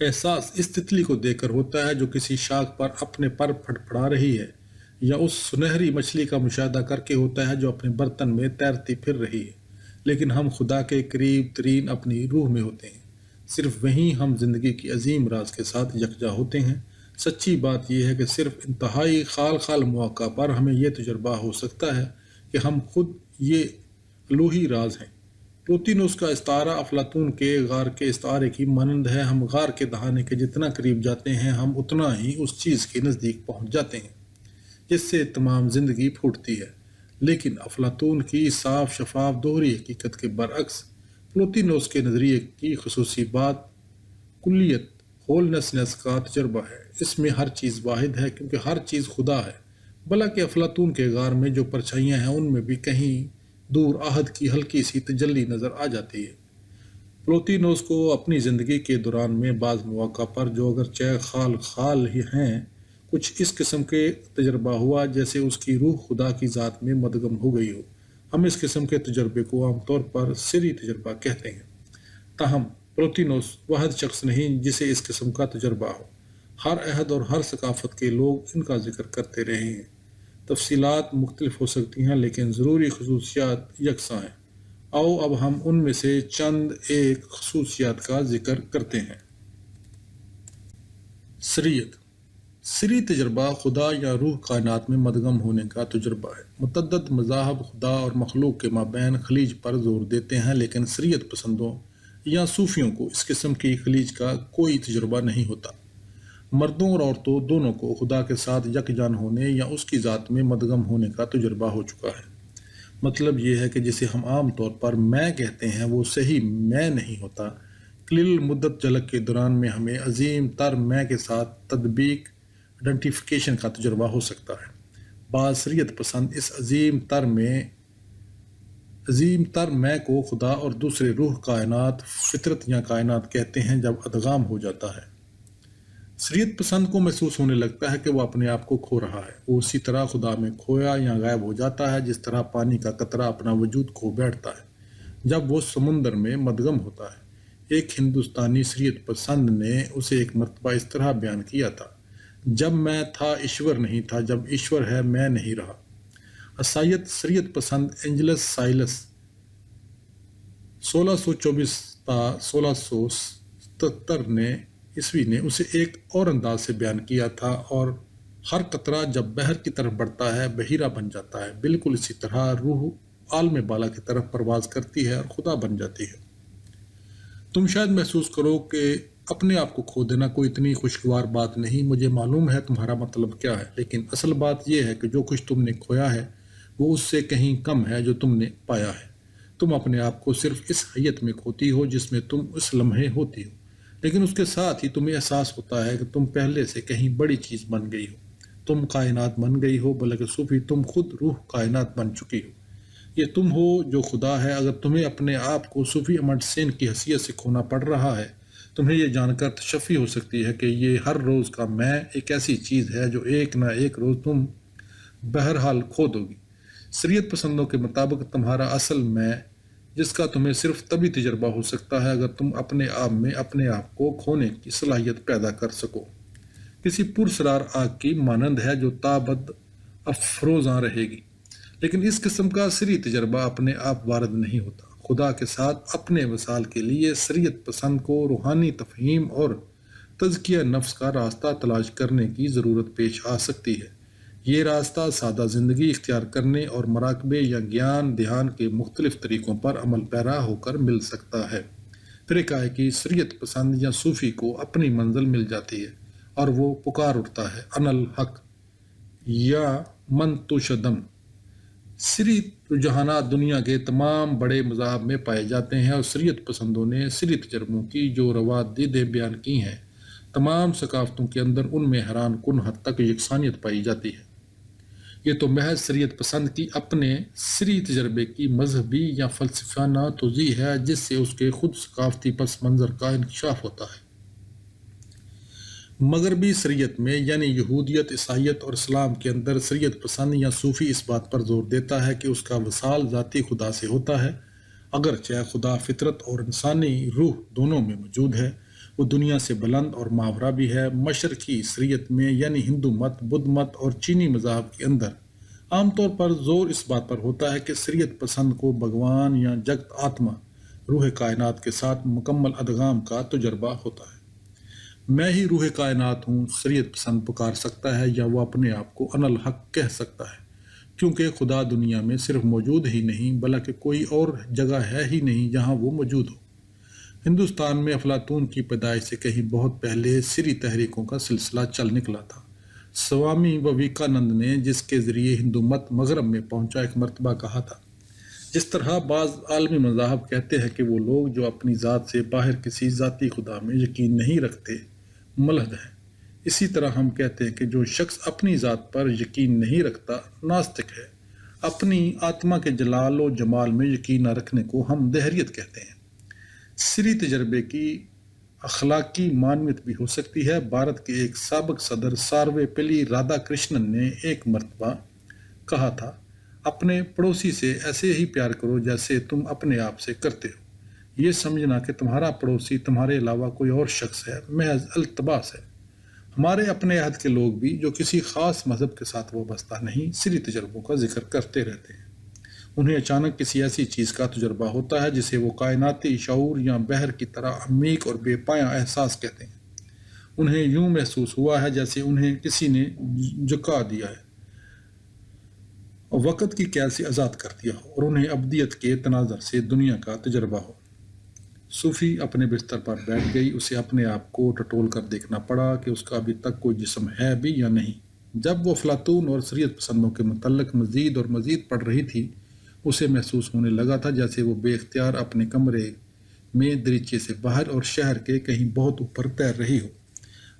احساس اس تتلی کو دیکھ کر ہوتا ہے جو کسی شاخ پر اپنے پر پھڑپھڑا رہی ہے، یا اس سنہری مچھلی کا مشاہدہ کر کے ہوتا ہے جو اپنے برتن میں تیرتی پھر رہی ہے۔ لیکن ہم خدا کے قریب ترین اپنی روح میں ہوتے ہیں، صرف وہیں ہم زندگی کی عظیم راز کے ساتھ یکجا ہوتے ہیں۔ سچی بات یہ ہے کہ صرف انتہائی خال مواقع پر ہمیں یہ تجربہ ہو سکتا ہے کہ ہم خود یہ الوہی راز ہیں۔ پلوتینوس کا استعارہ افلاطون کے غار کے استعارے کی مانند ہے۔ ہم غار کے دہانے کے جتنا قریب جاتے ہیں، ہم اتنا ہی اس چیز کے نزدیک پہنچ جاتے ہیں جس سے تمام زندگی پھوٹتی ہے۔ لیکن افلاطون کی صاف شفاف دوہری حقیقت کے برعکس، پلوتینوس کے نظریے کی خصوصی بات کلیت ہولنسنس کا تجربہ ہے۔ اس میں ہر چیز واحد ہے کیونکہ ہر چیز خدا ہے، بھلا کہ افلاطون کے غار میں جو پرچھائیاں ہیں ان میں بھی کہیں دور عہد کی ہلکی سی تجلی نظر آ جاتی ہے۔ پلوتینوس کو اپنی زندگی کے دوران میں بعض مواقع پر جو اگرچہ خال ہی ہیں، کچھ اس قسم کے تجربہ ہوا جیسے اس کی روح خدا کی ذات میں مدغم ہو گئی ہو۔ ہم اس قسم کے تجربے کو عام طور پر سری تجربہ کہتے ہیں۔ تاہم پلوتینوس واحد شخص نہیں جسے اس قسم کا تجربہ ہو۔ ہر عہد اور ہر ثقافت کے لوگ ان کا ذکر کرتے رہے ہیں۔ تفصیلات مختلف ہو سکتی ہیں لیکن ضروری خصوصیات یکساں ہیں۔ آؤ اب ہم ان میں سے چند ایک خصوصیات کا ذکر کرتے ہیں۔ سریت سری تجربہ خدا یا روح کائنات میں مدغم ہونے کا تجربہ ہے۔ متعدد مذاہب خدا اور مخلوق کے مابین خلیج پر زور دیتے ہیں، لیکن سریت پسندوں یا صوفیوں کو اس قسم کی خلیج کا کوئی تجربہ نہیں ہوتا۔ مردوں اور عورتوں دونوں کو خدا کے ساتھ یکجان ہونے یا اس کی ذات میں مدغم ہونے کا تجربہ ہو چکا ہے۔ مطلب یہ ہے کہ جسے ہم عام طور پر میں کہتے ہیں وہ صحیح میں نہیں ہوتا۔ قلیل مدت جھلک کے دوران میں ہمیں عظیم تر میں کے ساتھ تطبیق آئیڈینٹیفیکیشن کا تجربہ ہو سکتا ہے۔ بعض سریت پسند اس عظیم تر میں کو خدا اور دوسرے روح کائنات، فطرت یا کائنات کہتے ہیں جب ادغام ہو جاتا ہے۔ سریت پسند کو محسوس ہونے لگتا ہے کہ وہ اپنے آپ کو کھو رہا ہے۔ وہ اسی طرح خدا میں کھویا یا غائب ہو جاتا ہے جس طرح پانی کا قطرہ اپنا وجود کھو بیٹھتا ہے جب وہ سمندر میں مدغم ہوتا ہے۔ ایک ہندوستانی سریت پسند نے اسے ایک مرتبہ اس طرح بیان کیا تھا: جب میں تھا ایشور نہیں تھا، جب ایشور ہے میں نہیں رہا۔ عیسائیت سریت پسند اینجلس سائلس 1624 تا 1677 عیسوی نے اسے ایک اور انداز سے بیان کیا تھا: اور ہر قطرہ جب بحر کی طرف بڑھتا ہے بحیرہ بن جاتا ہے، بالکل اسی طرح روح عالم بالا کی طرف پرواز کرتی ہے اور خدا بن جاتی ہے۔ تم شاید محسوس کرو کہ اپنے آپ کو کھو دینا کوئی اتنی خوشگوار بات نہیں۔ مجھے معلوم ہے تمہارا مطلب کیا ہے، لیکن اصل بات یہ ہے کہ جو کچھ تم نے کھویا ہے وہ اس سے کہیں کم ہے جو تم نے پایا ہے۔ تم اپنے آپ کو صرف اس حیت میں کھوتی ہو جس میں تم اس لمحے ہوتی ہو، لیکن اس کے ساتھ ہی تمہیں احساس ہوتا ہے کہ تم پہلے سے کہیں بڑی چیز بن گئی ہو۔ تم کائنات بن گئی ہو، بلکہ صوفی تم خود روح کائنات بن چکی ہو۔ یہ تم ہو جو خدا ہے۔ اگر تمہیں اپنے آپ کو صوفی امرت سین کی حیثیت سے کھونا پڑ رہا ہے، تمہیں یہ جان کر تشفی ہو سکتی ہے کہ یہ ہر روز کا میں ایک ایسی چیز ہے جو ایک نہ ایک روز تم بہرحال کھو دو گی۔ سریت پسندوں کے مطابق تمہارا اصل میں، جس کا تمہیں صرف تبھی تجربہ ہو سکتا ہے اگر تم اپنے آپ میں اپنے آپ کو کھونے کی صلاحیت پیدا کر سکو، کسی پرسرار آگ کی مانند ہے جو تابد افروزاں رہے گی۔ لیکن اس قسم کا سری تجربہ اپنے آپ وارد نہیں ہوتا۔ خدا کے ساتھ اپنے وصال کے لیے سریت پسند کو روحانی تفہیم اور تزکیہ نفس کا راستہ تلاش کرنے کی ضرورت پیش آ سکتی ہے۔ یہ راستہ سادہ زندگی اختیار کرنے اور مراقبے یا گیان دھیان کے مختلف طریقوں پر عمل پیرا ہو کر مل سکتا ہے۔ پھر ایک ہے کہ سریت پسند یا صوفی کو اپنی منزل مل جاتی ہے اور وہ پکار اٹھتا ہے: انا الحق یا من تشدم۔ سری رجحانات دنیا کے تمام بڑے مذاہب میں پائے جاتے ہیں، اور سریت پسندوں نے سری تجربوں کی جو روادیدیں بیان کی ہیں، تمام ثقافتوں کے اندر ان میں حیران کن حد تک یکسانیت پائی جاتی ہے۔ یہ تو محض سریت پسند کی اپنے سری تجربے کی مذہبی یا فلسفیانہ توضیح ہے جس سے اس کے خود ثقافتی پس منظر کا انکشاف ہوتا ہے۔ مغربی شریعت میں یعنی یہودیت، عیسائیت اور اسلام کے اندر شریعت پسند یا صوفی اس بات پر زور دیتا ہے کہ اس کا وصال ذاتی خدا سے ہوتا ہے، اگرچہ خدا فطرت اور انسانی روح دونوں میں موجود ہے، وہ دنیا سے بلند اور ماورا بھی ہے۔ مشرقی شریعت میں یعنی ہندو مت، بدھ مت اور چینی مذاہب کے اندر عام طور پر زور اس بات پر ہوتا ہے کہ شریعت پسند کو بھگوان یا جگت آتما، روح کائنات کے ساتھ مکمل ادغام کا تجربہ ہوتا ہے۔ میں ہی روح کائنات ہوں، شریعت پسند پکار سکتا ہے یا وہ اپنے آپ کو انا الحق کہہ سکتا ہے، کیونکہ خدا دنیا میں صرف موجود ہی نہیں بلکہ کوئی اور جگہ ہے ہی نہیں جہاں وہ موجود ہو۔ ہندوستان میں افلاطون کی پیدائش سے کہیں بہت پہلے سری تحریکوں کا سلسلہ چل نکلا تھا۔ سوامی وویکانند نے جس کے ذریعے ہندو مت مغرب میں پہنچا ایک مرتبہ کہا تھا، جس طرح بعض عالمی مذاہب کہتے ہیں کہ وہ لوگ جو اپنی ذات سے باہر کسی ذاتی خدا میں یقین نہیں رکھتے ملحد ہیں، اسی طرح ہم کہتے ہیں کہ جو شخص اپنی ذات پر یقین نہیں رکھتا ناستک ہے۔ اپنی آتما کے جلال و جمال میں یقین نہ رکھنے کو ہم دہریت کہتے ہیں۔ سری تجربے کی اخلاقی معنویت بھی ہو سکتی ہے۔ بھارت کے ایک سابق صدر ساروے پلی رادھا کرشنن نے ایک مرتبہ کہا تھا، اپنے پڑوسی سے ایسے ہی پیار کرو جیسے تم اپنے آپ سے کرتے ہو۔ یہ سمجھنا کہ تمہارا پڑوسی تمہارے علاوہ کوئی اور شخص ہے محض التباس ہے۔ ہمارے اپنے عہد کے لوگ بھی جو کسی خاص مذہب کے ساتھ وابستہ نہیں، سری تجربوں کا ذکر کرتے رہتے ہیں۔ انہیں اچانک کسی ایسی چیز کا تجربہ ہوتا ہے جسے وہ کائناتی شعور یا بحر کی طرح عمیق اور بے پایاں احساس کہتے ہیں۔ انہیں یوں محسوس ہوا ہے جیسے انہیں کسی نے جھکا دیا ہے اور وقت کی قید سے آزاد کر دیا ہو اور انہیں ابدیت کے تناظر سے دنیا کا تجربہ ہو۔ صوفی اپنے بستر پر بیٹھ گئی، اسے اپنے آپ کو ٹٹول کر دیکھنا پڑا کہ اس کا ابھی تک کوئی جسم ہے بھی یا نہیں۔ جب وہ افلاطون اور شریعت پسندوں کے متعلق مزید اور مزید پڑھ رہی تھی، اسے محسوس ہونے لگا تھا جیسے وہ بے اختیار اپنے کمرے میں دریچے سے باہر اور شہر کے کہیں بہت اوپر تیر رہی ہو۔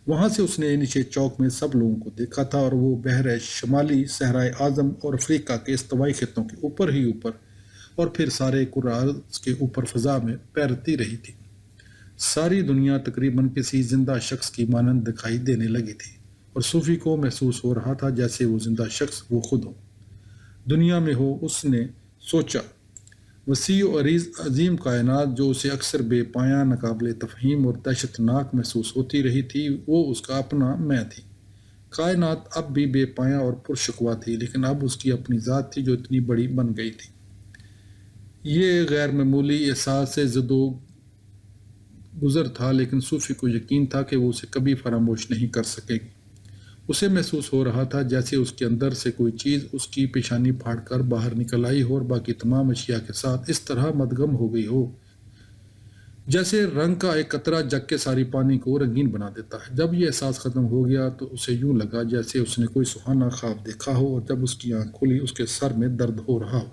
وہاں سے اس نے نیچے چوک میں سب لوگوں کو دیکھا تھا اور وہ بحر شمالی، صحرائے اعظم اور افریقہ کے استوائی خطوں کے اوپر ہی اوپر اور پھر سارے کرۂ ارض کے اوپر فضا میں تیرتی رہی تھی۔ ساری دنیا تقریباً کسی زندہ شخص کی مانند دکھائی دینے لگی تھی اور صوفی کو محسوس ہو رہا تھا جیسے وہ زندہ شخص وہ خود ہو، دنیا میں ہو۔ اس نے سوچا، وسیع و عظیم کائنات جو اسے اکثر بے پایاں، ناقابل تفہیم اور دہشت ناک محسوس ہوتی رہی تھی، وہ اس کا اپنا میں تھی۔ کائنات اب بھی بے پایاں اور پرشکوہ تھی، لیکن اب اس کی اپنی ذات تھی جو اتنی بڑی بن گئی تھی۔ یہ غیر معمولی احساس سے زد و گزر تھا، لیکن صوفی کو یقین تھا کہ وہ اسے کبھی فراموش نہیں کر سکے گی۔ اسے محسوس ہو رہا تھا جیسے اس کے اندر سے کوئی چیز اس کی پیشانی پھاڑ کر باہر نکل آئی ہو اور باقی تمام اشیاء کے ساتھ اس طرح مدغم ہو گئی ہو جیسے رنگ کا ایک قطرہ جگ کے ساری پانی کو رنگین بنا دیتا ہے۔ جب یہ احساس ختم ہو گیا تو اسے یوں لگا جیسے اس نے کوئی سہانا خواب دیکھا ہو، اور جب اس کی آنکھ کھلی اس کے سر میں درد ہو رہا ہو۔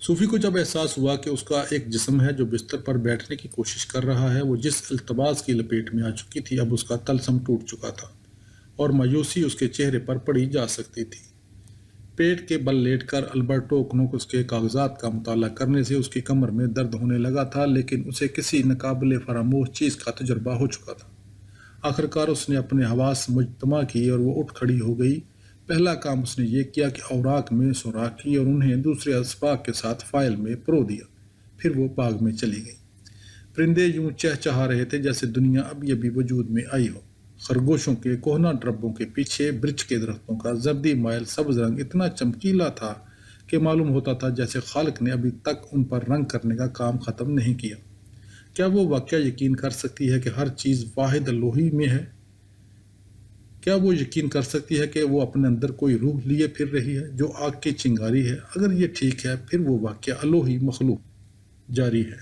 صوفی کو جب احساس ہوا کہ اس کا ایک جسم ہے جو بستر پر بیٹھنے کی کوشش کر رہا ہے، وہ جس التباس کی لپیٹ میں آ چکی تھی اب اس کا طلسم ٹوٹ چکا تھا اور مایوسی اس کے چہرے پر پڑھی جا سکتی تھی۔ پیٹ کے بل لیٹ کر البرٹو کنوکس کے کاغذات کا مطالعہ کرنے سے اس کی کمر میں درد ہونے لگا تھا، لیکن اسے کسی ناقابل فراموش چیز کا تجربہ ہو چکا تھا۔ آخرکار اس نے اپنے حواس مجتمع کی اور وہ اٹھ کھڑی ہو گئی۔ پہلا کام اس نے یہ کیا کہ اوراق میں سوراخ کی اور انہیں دوسرے اسباق کے ساتھ فائل میں پرو دیا، پھر وہ باغ میں چلی گئی۔ پرندے یوں چہچہا رہے تھے جیسے دنیا ابھی ابھی وجود میں آئی ہو۔ خرگوشوں کے کہنہ ڈربوں کے پیچھے برچ کے درختوں کا زردی مائل سبز رنگ اتنا چمکیلا تھا کہ معلوم ہوتا تھا جیسے خالق نے ابھی تک ان پر رنگ کرنے کا کام ختم نہیں کیا۔ کیا وہ واقعہ یقین کر سکتی ہے کہ ہر چیز واحد الوہی میں ہے؟ کیا وہ یقین کر سکتی ہے کہ وہ اپنے اندر کوئی روح لیے پھر رہی ہے جو آگ کی چنگاری ہے؟ اگر یہ ٹھیک ہے، پھر وہ واقعہ الوہی مخلوق جاری ہے۔